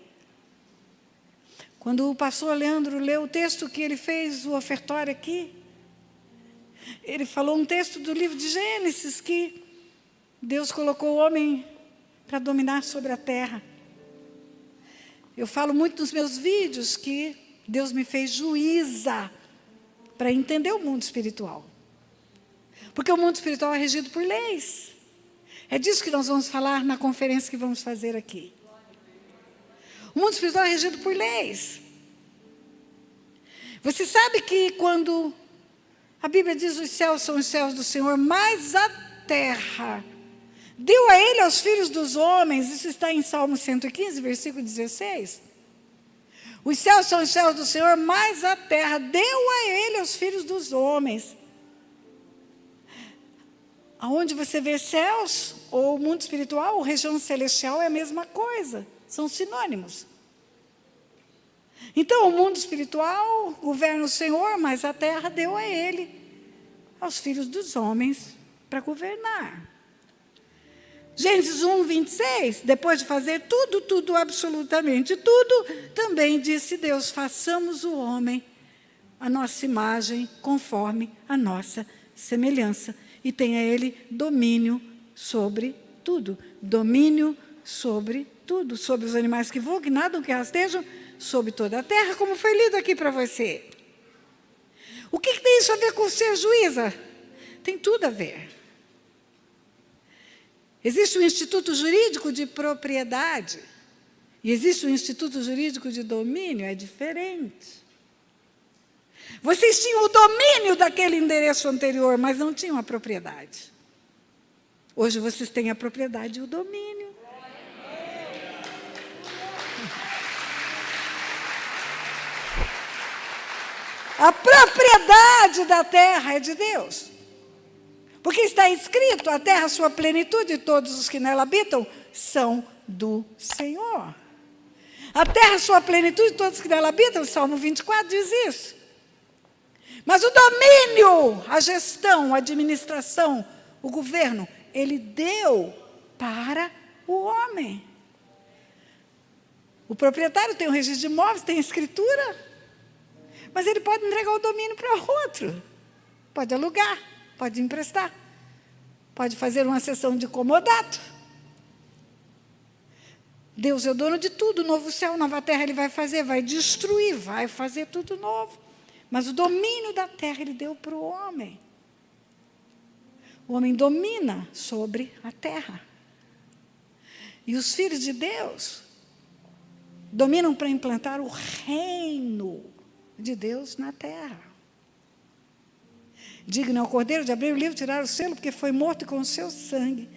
Quando o pastor Leandro leu o texto que ele fez, o ofertório aqui, ele falou um texto do livro de Gênesis, que Deus colocou o homem para dominar sobre a terra. Eu falo muito nos meus vídeos que Deus me fez juíza para entender o mundo espiritual. Porque o mundo espiritual é regido por leis. É disso que nós vamos falar na conferência que vamos fazer aqui. O mundo espiritual é regido por leis. Você sabe que quando a Bíblia diz os céus são os céus do Senhor, mas a terra deu a ele aos filhos dos homens, isso está em Salmo 115, versículo 16. Os céus são os céus do Senhor, mas a terra deu a ele aos filhos dos homens. Aonde você vê céus, ou mundo espiritual, ou região celestial, é a mesma coisa. São sinônimos. Então, o mundo espiritual governa o Senhor, mas a terra deu a ele, aos filhos dos homens, para governar. Gênesis 1, 26, depois de fazer tudo, absolutamente tudo, também disse Deus, façamos o homem a nossa imagem, conforme a nossa semelhança, e tenha ele domínio sobre tudo. Domínio sobre tudo, sobre os animais que voam, que nadam, que rastejam, sobre toda a terra, como foi lido aqui para você. O que tem isso a ver com ser juíza? Tem tudo a ver. Existe um instituto jurídico de propriedade e existe um instituto jurídico de domínio, é diferente. Vocês tinham o domínio daquele endereço anterior, mas não tinham a propriedade. Hoje vocês têm a propriedade e o domínio. A propriedade da terra é de Deus. Porque está escrito, a terra, sua plenitude, e todos os que nela habitam, são do Senhor. A terra, sua plenitude, todos que nela habitam, o Salmo 24 diz isso. Mas o domínio, a gestão, a administração, o governo, ele deu para o homem. O proprietário tem um registro de imóveis, tem escritura, mas ele pode entregar o domínio para outro. Pode alugar, pode emprestar, pode fazer uma sessão de comodato. Deus é o dono de tudo, novo céu, nova terra ele vai fazer, vai destruir, vai fazer tudo novo. Mas o domínio da terra ele deu para o homem. O homem domina sobre a terra. E os filhos de Deus dominam para implantar o reino de Deus na terra. Digno é o Cordeiro de abrir o livro, tirar o selo, porque foi morto e com o seu sangue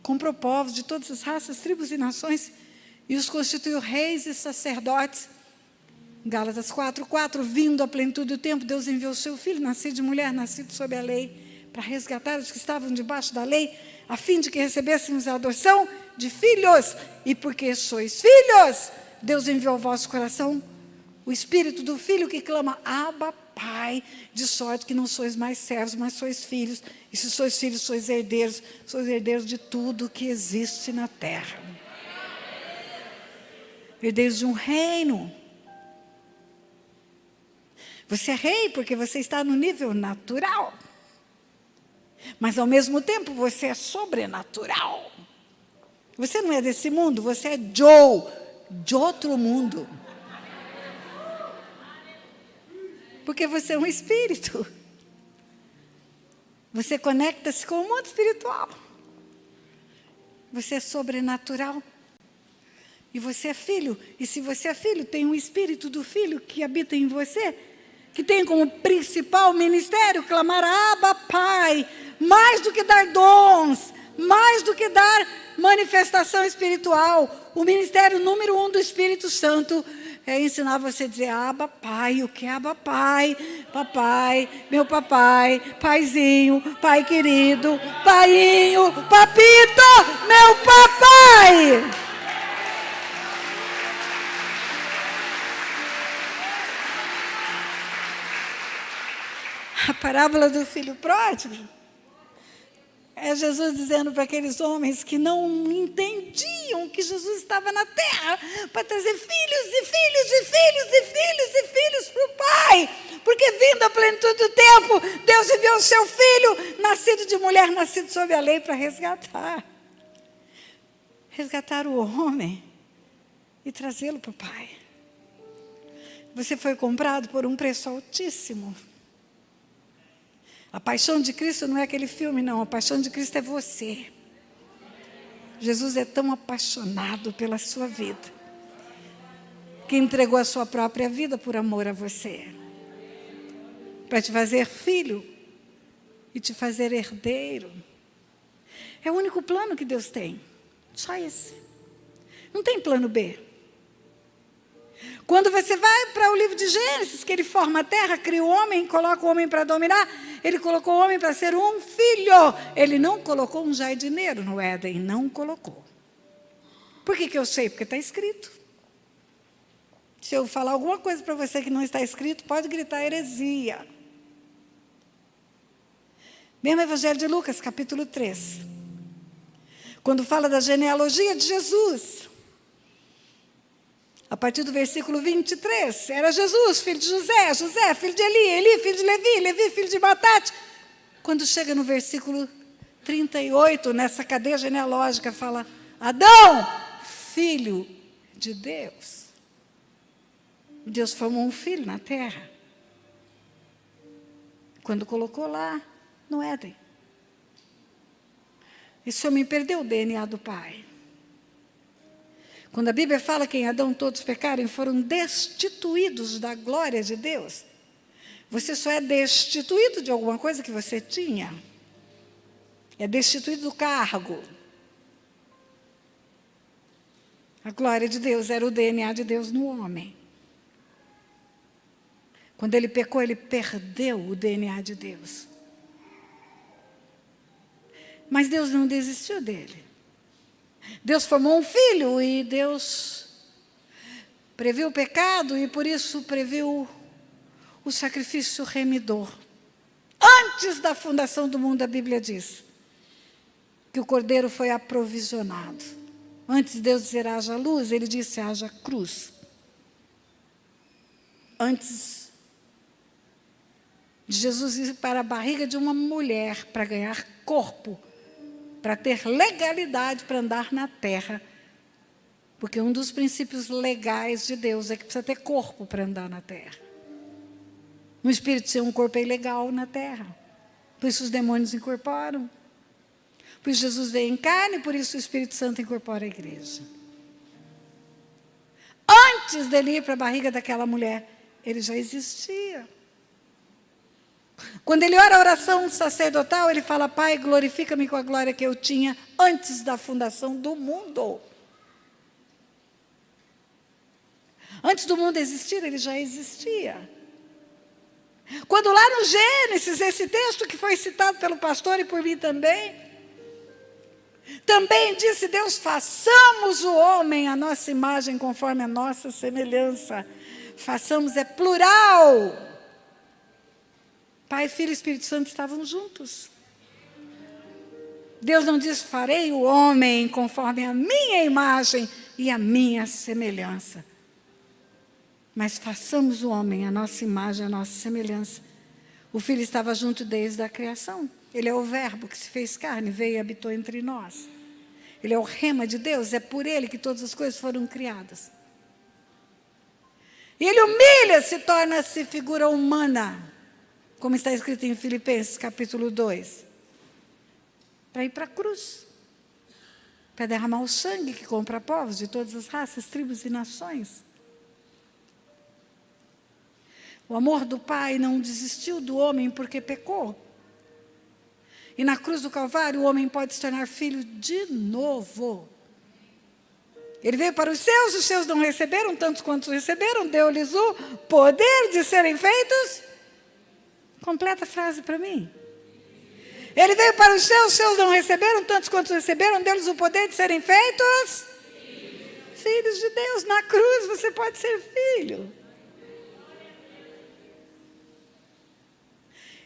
comprou povos de todas as raças, tribos e nações, e os constituiu reis e sacerdotes. Gálatas 4:4, vindo à plenitude do tempo, Deus enviou o seu Filho, nascido de mulher, nascido sob a lei, para resgatar os que estavam debaixo da lei, a fim de que recebêssemos a adoção de filhos. E porque sois filhos, Deus enviou ao vosso coração o Espírito do Filho que clama, Abba, Pai, de sorte que não sois mais servos, mas sois filhos. E se sois filhos, sois herdeiros de tudo que existe na terra. Herdeiros de um reino. Você é rei porque você está no nível natural. Mas, ao mesmo tempo, você é sobrenatural. Você não é desse mundo, você é Joe, de outro mundo. Porque você é um espírito. Você conecta-se com o mundo espiritual. Você é sobrenatural. E você é filho. E se você é filho, tem um espírito do filho que habita em você, que tem como principal ministério clamar, Abba, Pai, mais do que dar dons, mais do que dar manifestação espiritual. O ministério número 1 do Espírito Santo é ensinar você a dizer, Abba, Pai. O que é Abba, Pai? Papai, meu papai, paizinho, pai querido, paiinho, papito, meu papai. A parábola do filho pródigo é Jesus dizendo para aqueles homens que não entendiam que Jesus estava na terra para trazer filhos e filhos e filhos e filhos e filhos para o Pai. Porque vindo à plenitude do tempo, Deus enviou o seu filho, nascido de mulher, nascido sob a lei, para resgatar. Resgatar o homem e trazê-lo para o Pai. Você foi comprado por um preço altíssimo. A paixão de Cristo não é aquele filme, não. A paixão de Cristo é você. Jesus é tão apaixonado pela sua vida, que entregou a sua própria vida por amor a você. Para te fazer filho e te fazer herdeiro. É o único plano que Deus tem. Só esse. Não tem plano B. Quando você vai para o livro de Gênesis, que ele forma a terra, cria o homem, coloca o homem para dominar, ele colocou o homem para ser um filho. Ele não colocou um jardineiro no Éden, não colocou. Por que eu sei? Porque está escrito. Se eu falar alguma coisa para você que não está escrito, pode gritar heresia. Mesmo Evangelho de Lucas, capítulo 3. Quando fala da genealogia de Jesus, a partir do versículo 23, era Jesus, filho de José, José, filho de Eli, Eli, filho de Levi, Levi, filho de Matate. Quando chega no versículo 38, nessa cadeia genealógica, fala, Adão, filho de Deus. Deus formou um filho na terra. Quando colocou lá, no Éden. Esse homem perdeu o DNA do pai. Quando a Bíblia fala que em Adão todos pecaram e foram destituídos da glória de Deus, você só é destituído de alguma coisa que você tinha. É destituído do cargo. A glória de Deus era o DNA de Deus no homem. Quando ele pecou, ele perdeu o DNA de Deus. Mas Deus não desistiu dele. Deus formou um filho e Deus previu o pecado e por isso previu o sacrifício remidor. Antes da fundação do mundo, a Bíblia diz que o cordeiro foi aprovisionado. Antes de Deus dizer haja luz, ele disse haja cruz. Antes de Jesus ir para a barriga de uma mulher para ganhar corpo, para ter legalidade para andar na terra, porque um dos princípios legais de Deus é que precisa ter corpo para andar na terra. Um espírito sem um corpo é ilegal na terra. Por isso os demônios incorporam. Por isso Jesus veio em carne, por isso o Espírito Santo incorpora a igreja. Antes dele ir para a barriga daquela mulher, ele já existia. Quando ele ora a oração sacerdotal, ele fala: Pai, glorifica-me com a glória que eu tinha antes da fundação do mundo. Antes do mundo existir, ele já existia. Quando lá no Gênesis, esse texto que foi citado pelo pastor e por mim também disse Deus: façamos o homem à nossa imagem conforme a nossa semelhança. Façamos é plural. Pai, Filho e Espírito Santo estavam juntos. Deus não diz: farei o homem conforme a minha imagem e a minha semelhança. Mas façamos o homem, a nossa imagem, a nossa semelhança. O Filho estava junto desde a criação. Ele é o verbo que se fez carne, veio e habitou entre nós. Ele é o rema de Deus, é por ele que todas as coisas foram criadas. E ele humilha-se, torna-se figura humana, como está escrito em Filipenses capítulo 2, para ir para a cruz, para derramar o sangue que compra povos de todas as raças, tribos e nações. O amor do Pai não desistiu do homem porque pecou. E na cruz do Calvário o homem pode se tornar filho de novo. Ele veio para os seus não receberam, tantos quantos receberam, deu-lhes o poder de serem feitos. Completa a frase para mim. Ele veio para os seus não receberam, tantos quantos receberam, deu-lhes o poder de serem feitos filhos de Deus. Na cruz você pode ser filho.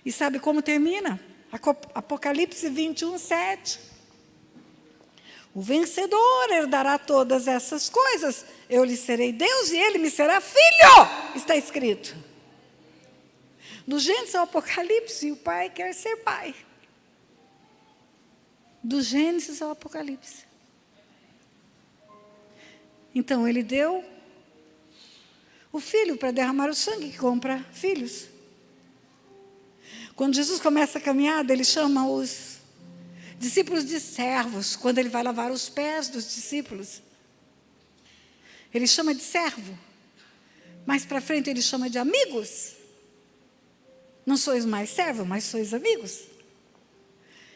E sabe como termina? Apocalipse 21, 7. O vencedor herdará todas essas coisas. Eu lhe serei Deus e ele me será filho. Está escrito. Do Gênesis ao Apocalipse, o Pai quer ser Pai. Do Gênesis ao Apocalipse. Então ele deu o Filho para derramar o sangue que compra filhos. Quando Jesus começa a caminhada, ele chama os discípulos de servos. Quando ele vai lavar os pés dos discípulos, ele chama de servo. Mais para frente ele chama de amigos. Não sois mais servos, mas sois amigos.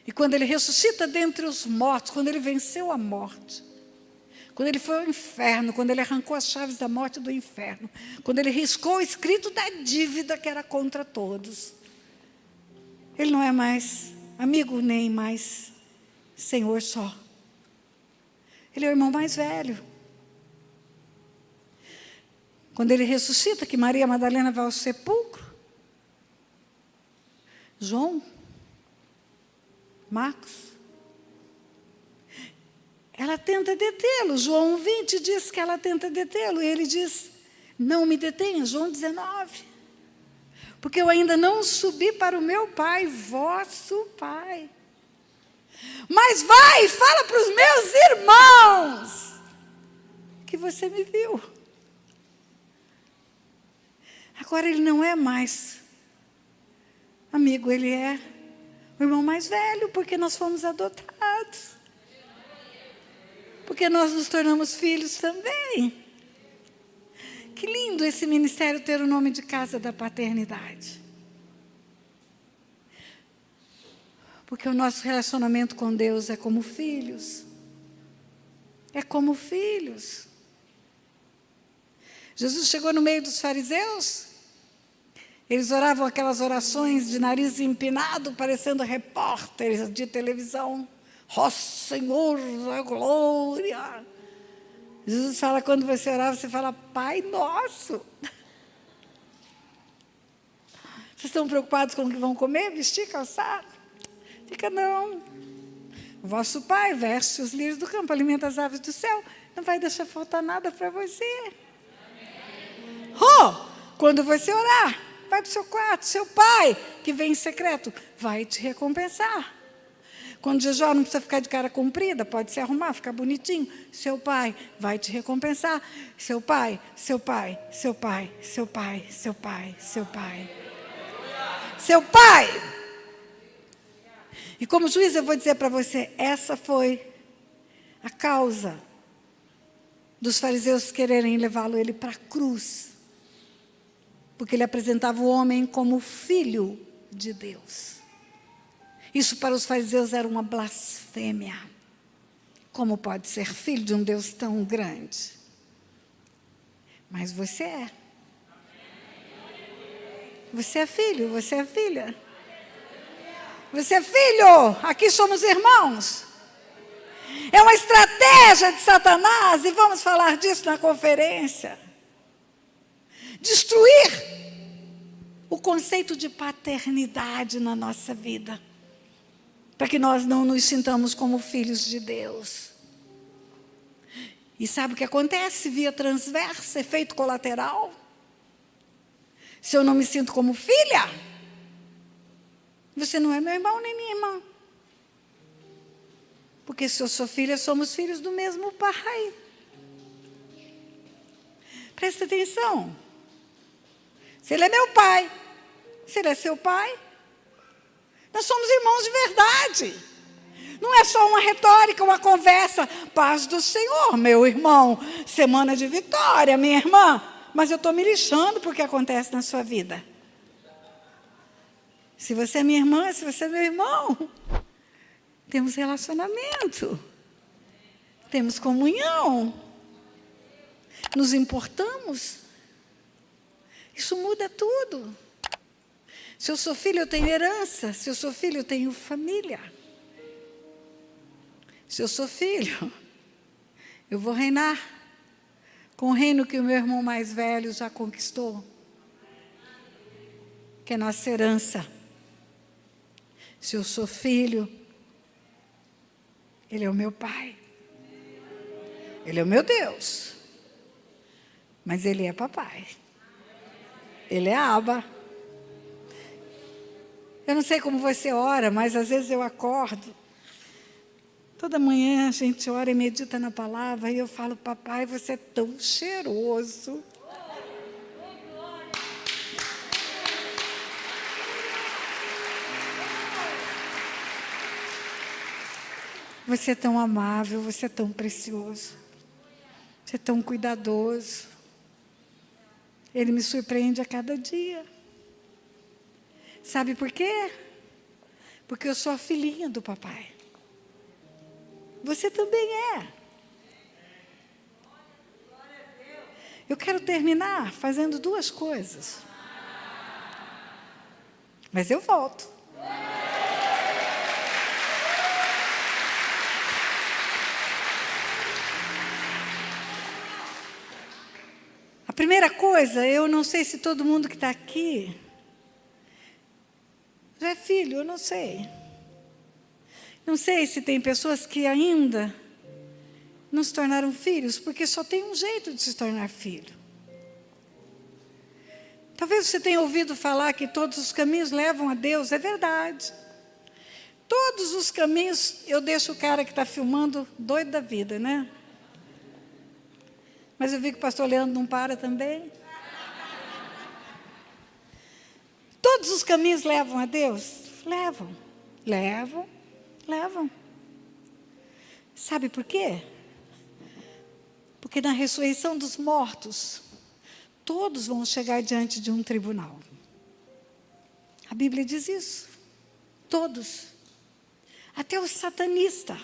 E quando ele ressuscita dentre os mortos, quando ele venceu a morte, quando ele foi ao inferno, quando ele arrancou as chaves da morte e do inferno, quando ele riscou o escrito da dívida que era contra todos, ele não é mais amigo nem mais Senhor só. Ele é o irmão mais velho. Quando ele ressuscita, que Maria Madalena vai ao sepulcro, João, Marcos, ela tenta detê-lo. João 20 diz que ela tenta detê-lo. E ele diz: não me detenha. João 19. Porque eu ainda não subi para o meu Pai, vosso Pai. Mas vai, fala para os meus irmãos que você me viu. Agora ele não é mais amigo, ele é o irmão mais velho, porque nós fomos adotados. Porque nós nos tornamos filhos também. Que lindo esse ministério ter o nome de Casa da Paternidade. Porque o nosso relacionamento com Deus é como filhos. É como filhos. Jesus chegou no meio dos fariseus. Eles oravam aquelas orações de nariz empinado, parecendo repórteres de televisão, Ó Senhor da glória. Jesus fala, quando você orar, você fala, Pai nosso. Vocês estão preocupados com o que vão comer, vestir, calçar? Fica não. O vosso Pai veste os lírios do campo, alimenta as aves do céu. Não vai deixar faltar nada para você. Quando você orar, vai para o seu quarto. Seu Pai, que vem em secreto, vai te recompensar. Quando jejuar, não precisa ficar de cara comprida, pode se arrumar, ficar bonitinho. Seu Pai vai te recompensar. Seu Pai, seu Pai, seu Pai, seu Pai, seu Pai, seu Pai. Seu Pai! E como juiz eu vou dizer para você, essa foi a causa dos fariseus quererem levá-lo ele para a cruz. Porque ele apresentava o homem como filho de Deus. Isso para os fariseus era uma blasfêmia. Como pode ser filho de um Deus tão grande? Mas você é. Você é filho, você é filha. Você é filho, aqui somos irmãos. É uma estratégia de Satanás, e vamos falar disso na conferência. Destruir o conceito de paternidade na nossa vida, para que nós não nos sintamos como filhos de Deus. E sabe o que acontece? Via transversa, efeito colateral. Se eu não me sinto como filha, você não é meu irmão nem minha irmã. Porque se eu sou filha, somos filhos do mesmo pai. Presta atenção. Se ele é meu pai, se ele é seu pai, nós somos irmãos de verdade. Não é só uma retórica, uma conversa. Paz do Senhor, meu irmão. Semana de vitória, minha irmã. Mas eu estou me lixando porque acontece na sua vida. Se você é minha irmã, se você é meu irmão, temos relacionamento. Temos comunhão. Nos importamos. Isso muda tudo. Se eu sou filho, eu tenho herança. Se eu sou filho, eu tenho família. Se eu sou filho, eu vou reinar com o reino que o meu irmão mais velho já conquistou, que é nossa herança. Se eu sou filho, ele é o meu pai. Ele é o meu Deus. Mas ele é papai. Ele é Abba. Eu não sei como você ora, mas às vezes eu acordo. Toda manhã a gente ora e medita na palavra e eu falo, papai, você é tão cheiroso. Você é tão amável, você é tão precioso. Você é tão cuidadoso. Ele me surpreende a cada dia. Sabe por quê? Porque eu sou a filhinha do papai. Você também é. Eu quero terminar fazendo duas coisas. Mas eu volto. A primeira coisa, eu não sei se todo mundo que está aqui já é filho, eu não sei. Não sei se tem pessoas que ainda não se tornaram filhos, porque só tem um jeito de se tornar filho. Talvez você tenha ouvido falar que todos os caminhos levam a Deus, é verdade. Todos os caminhos, eu deixo o cara que está filmando doido da vida, né? Mas eu vi que o pastor Leandro não para também. Todos os caminhos levam a Deus? Levam. Sabe por quê? Porque na ressurreição dos mortos, todos vão chegar diante de um tribunal. A Bíblia diz isso. Todos. Até o satanista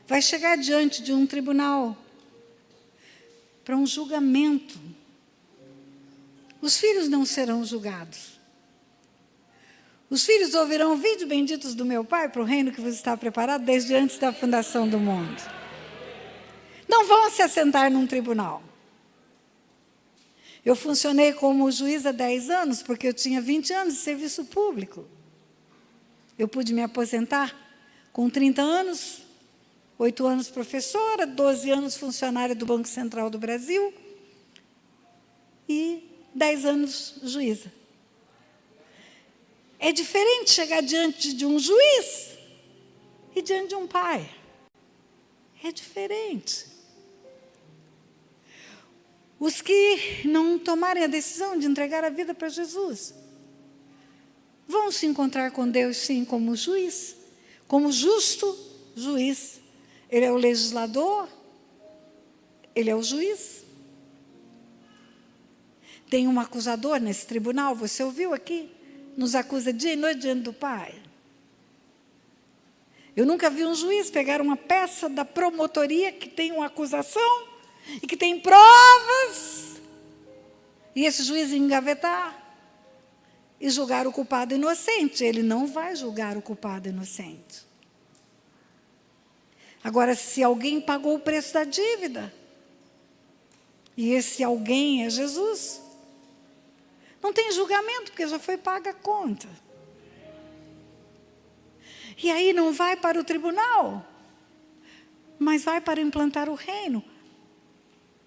vai chegar diante de um tribunal para um julgamento. Os filhos não serão julgados. Os filhos ouvirão: vinde benditos do meu Pai, para o reino que vos está preparado desde antes da fundação do mundo. Não vão se assentar num tribunal. Eu funcionei como juiz há 10 anos, porque eu tinha 20 anos de serviço público. Eu pude me aposentar com 30 anos, 8 anos professora, 12 anos funcionária do Banco Central do Brasil e 10 anos juíza. É diferente chegar diante de um juiz e diante de um pai. É diferente. Os que não tomarem a decisão de entregar a vida para Jesus vão se encontrar com Deus, sim, como juiz, como justo juiz. Ele é o legislador, ele é o juiz. Tem um acusador nesse tribunal, você ouviu aqui? Nos acusa dia e noite diante do Pai. Eu nunca vi um juiz pegar uma peça da promotoria que tem uma acusação e que tem provas, e esse juiz engavetar e julgar o culpado inocente. Ele não vai julgar o culpado inocente. Agora, se alguém pagou o preço da dívida, e esse alguém é Jesus, não tem julgamento, porque já foi paga a conta. E aí não vai para o tribunal, mas vai para implantar o reino.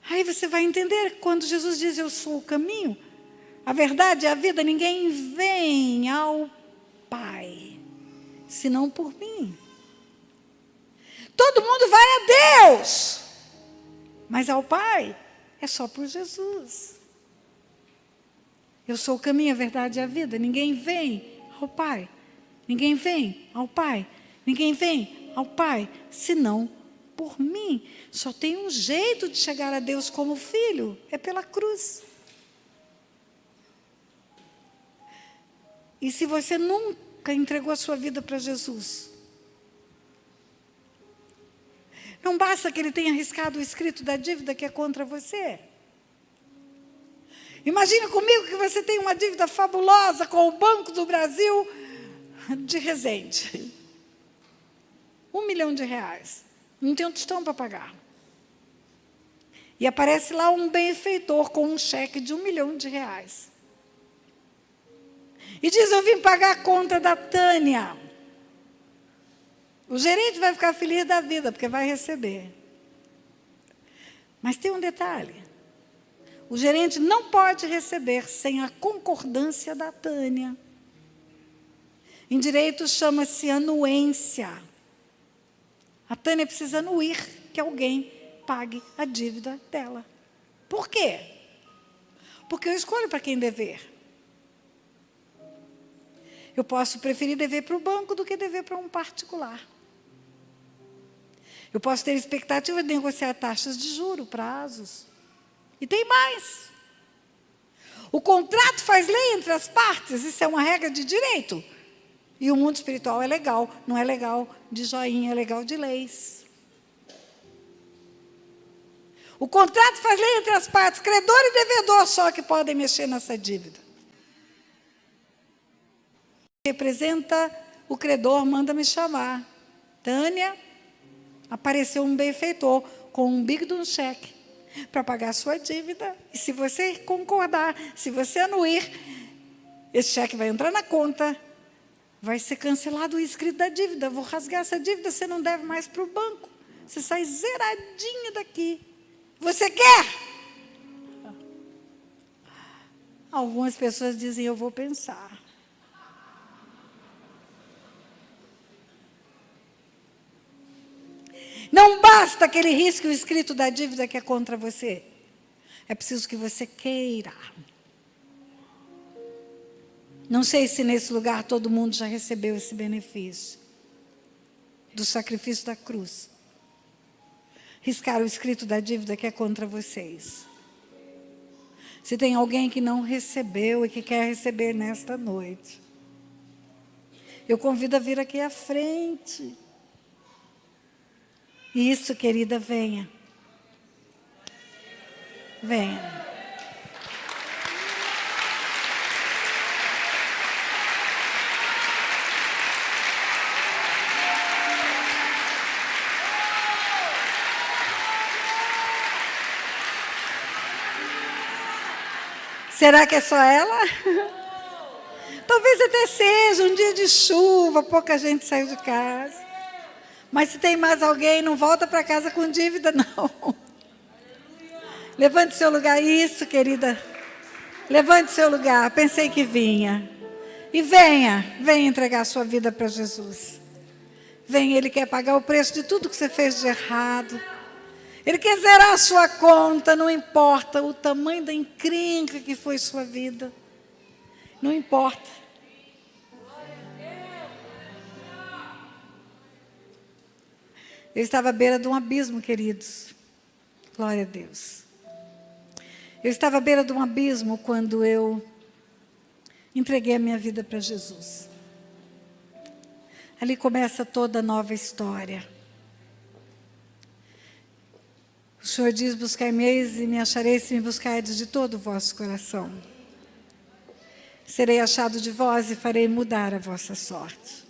Aí você vai entender, quando Jesus diz: eu sou o caminho, a verdade e a vida, ninguém vem ao Pai, senão por mim. Todo mundo vai a Deus, mas ao Pai é só por Jesus. Eu sou o caminho, a verdade e a vida. Ninguém vem ao Pai. Ninguém vem ao Pai. Ninguém vem ao Pai, senão por mim. Só tem um jeito de chegar a Deus como filho, é pela cruz. E se você nunca entregou a sua vida para Jesus, não basta que ele tenha arriscado o escrito da dívida que é contra você. Imagine comigo que você tem uma dívida fabulosa com o Banco do Brasil de Resende. R$1 milhão. Não tem um tostão para pagar. E aparece lá um benfeitor com um cheque de R$1 milhão. E diz: eu vim pagar a conta da Tânia. O gerente vai ficar feliz da vida, porque vai receber. Mas tem um detalhe. O gerente não pode receber sem a concordância da Tânia. Em direito chama-se anuência. A Tânia precisa anuir que alguém pague a dívida dela. Por quê? Porque eu escolho para quem dever. Eu posso preferir dever para o banco do que dever para um particular. Eu posso ter expectativa de negociar taxas de juros, prazos. E tem mais. O contrato faz lei entre as partes, isso é uma regra de direito. E o mundo espiritual é legal, não é legal de joinha, é legal de leis. O contrato faz lei entre as partes, credor e devedor só que podem mexer nessa dívida. Representa o credor, manda me chamar. Tânia, apareceu um benfeitor com um big de um cheque para pagar a sua dívida. E se você concordar, se você anuir, esse cheque vai entrar na conta, vai ser cancelado o escrito da dívida. Vou rasgar essa dívida, você não deve mais para o banco. Você sai zeradinha daqui. Você quer? Algumas pessoas dizem: eu vou pensar. Não basta que ele risque o escrito da dívida que é contra você. É preciso que você queira. Não sei se nesse lugar todo mundo já recebeu esse benefício do sacrifício da cruz. Riscar o escrito da dívida que é contra vocês. Se tem alguém que não recebeu e que quer receber nesta noite, eu convido a vir aqui à frente. Isso, querida, venha. Venha. Será que é só ela? Talvez até seja um dia de chuva, pouca gente saiu de casa. Mas se tem mais alguém, não volta para casa com dívida, não. Levante seu lugar. Isso, querida. Levante seu lugar. Pensei que vinha. E venha entregar sua vida para Jesus. Venha, Ele quer pagar o preço de tudo que você fez de errado. Ele quer zerar a sua conta, não importa o tamanho da encrenca que foi sua vida. Não importa. Eu estava à beira de um abismo, queridos. Glória a Deus. Eu estava à beira de um abismo quando eu entreguei a minha vida para Jesus. Ali começa toda a nova história. O Senhor diz, buscai-me-eis e me achareis se me buscardes de todo o vosso coração. Serei achado de vós e farei mudar a vossa sorte.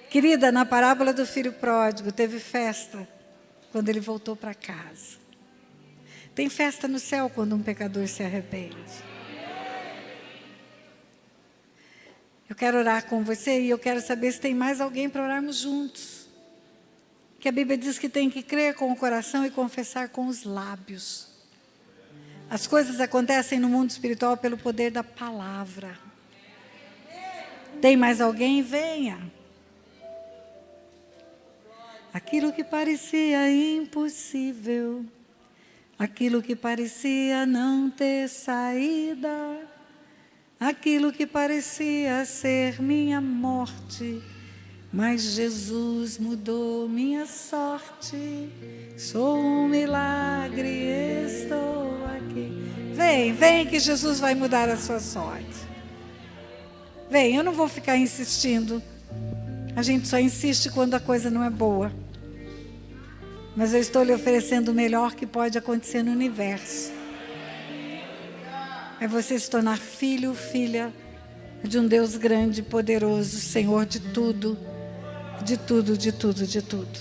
Querida, na parábola do filho pródigo, teve festa quando ele voltou para casa. Tem festa no céu quando um pecador se arrepende. Eu quero orar com você e eu quero saber se tem mais alguém para orarmos juntos. Que a Bíblia diz que tem que crer com o coração e confessar com os lábios. As coisas acontecem no mundo espiritual pelo poder da palavra. Tem mais alguém? Venha. Aquilo que parecia impossível, aquilo que parecia não ter saída, aquilo que parecia ser minha morte, mas Jesus mudou minha sorte. Sou um milagre, estou aqui. Vem que Jesus vai mudar a sua sorte. Vem, eu não vou ficar insistindo. A gente só insiste quando a coisa não é boa. Mas eu estou lhe oferecendo o melhor que pode acontecer no universo. É você se tornar filho, filha de um Deus grande e poderoso, Senhor de tudo, de tudo, de tudo, de tudo.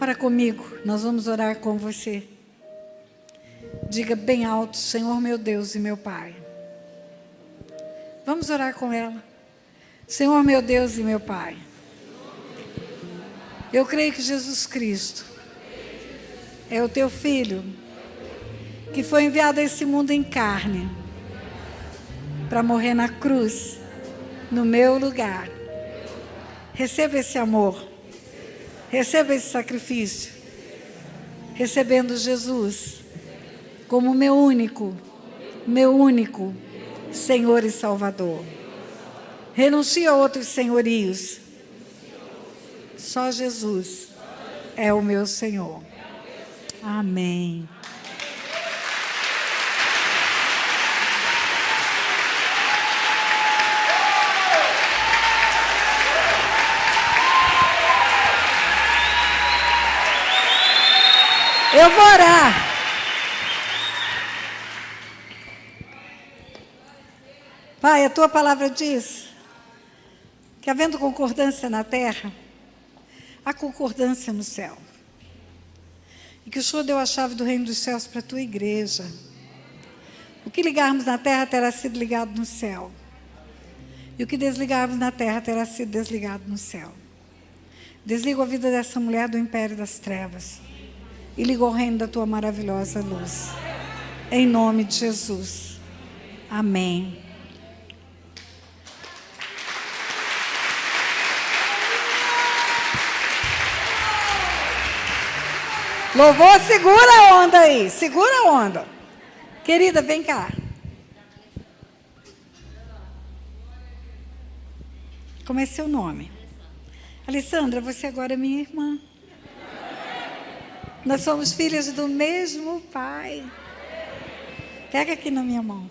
Ora comigo, nós vamos orar com você. Diga bem alto, Senhor meu Deus e meu Pai. Vamos orar com ela. Senhor meu Deus e meu Pai, eu creio que Jesus Cristo é o teu Filho, que foi enviado a esse mundo em carne, para morrer na cruz, no meu lugar. Receba esse amor, receba esse sacrifício, recebendo Jesus como meu único Senhor e Salvador. Renuncio a outros senhorios. Só Jesus é o meu Senhor. Amém. Eu vou orar. Pai, a tua palavra diz que havendo concordância na terra, há concordância no céu. E que o Senhor deu a chave do reino dos céus para a tua igreja. O que ligarmos na terra terá sido ligado no céu. E o que desligarmos na terra terá sido desligado no céu. Desligo a vida dessa mulher do império das trevas. E ligo ao reino da tua maravilhosa luz. Em nome de Jesus. Amém. Louvor, segura a onda aí, segura a onda. Querida, vem cá. Como é seu nome? Alessandra, você agora é minha irmã. Nós somos filhas do mesmo pai. Pega aqui na minha mão.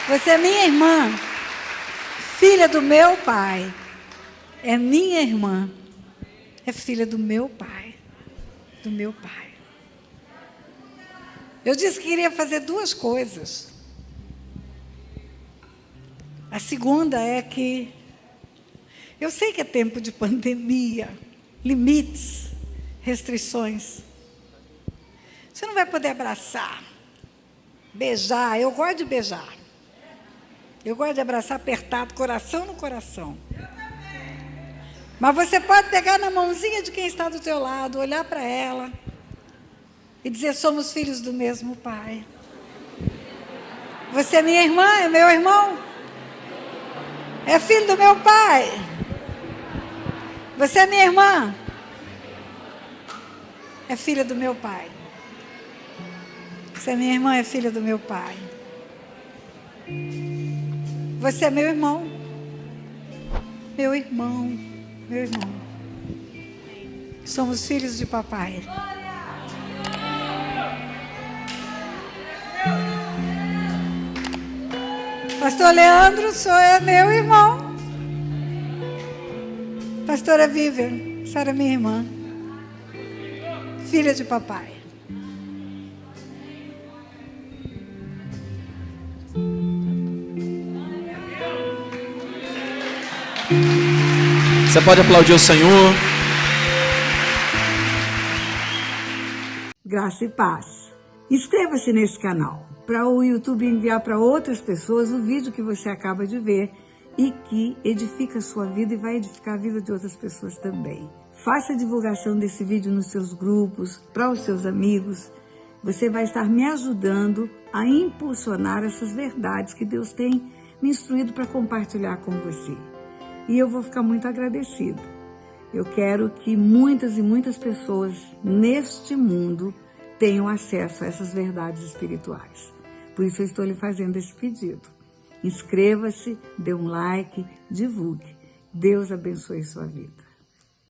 Você é minha irmã, filha do meu pai. É minha irmã, é filha do meu pai, do meu pai. Eu disse que queria fazer duas coisas. A segunda é que eu sei que é tempo de pandemia, limites, restrições. Você não vai poder abraçar, beijar. Eu gosto de beijar. Eu gosto de abraçar apertado, coração no coração. Mas você pode pegar na mãozinha de quem está do teu lado, olhar para ela e dizer: somos filhos do mesmo Pai. Você é minha irmã, é meu irmão. É filho do meu pai. Você é minha irmã. É filha do meu pai. Você é minha irmã, é filha do meu pai. Você é meu irmão. Meu irmão. Meu irmão. Somos filhos de papai. Pastor Leandro, é meu irmão. Pastora Vivian, a senhora é minha irmã. Filha de papai. Você pode aplaudir o Senhor. Graça e paz. Inscreva-se nesse canal para o YouTube enviar para outras pessoas o vídeo que você acaba de ver e que edifica a sua vida e vai edificar a vida de outras pessoas também. Faça a divulgação desse vídeo nos seus grupos, para os seus amigos. Você vai estar me ajudando a impulsionar essas verdades que Deus tem me instruído para compartilhar com você. E eu vou ficar muito agradecida. Eu quero que muitas e muitas pessoas neste mundo tenham acesso a essas verdades espirituais. Por isso eu estou lhe fazendo esse pedido. Inscreva-se, dê um like, divulgue. Deus abençoe sua vida.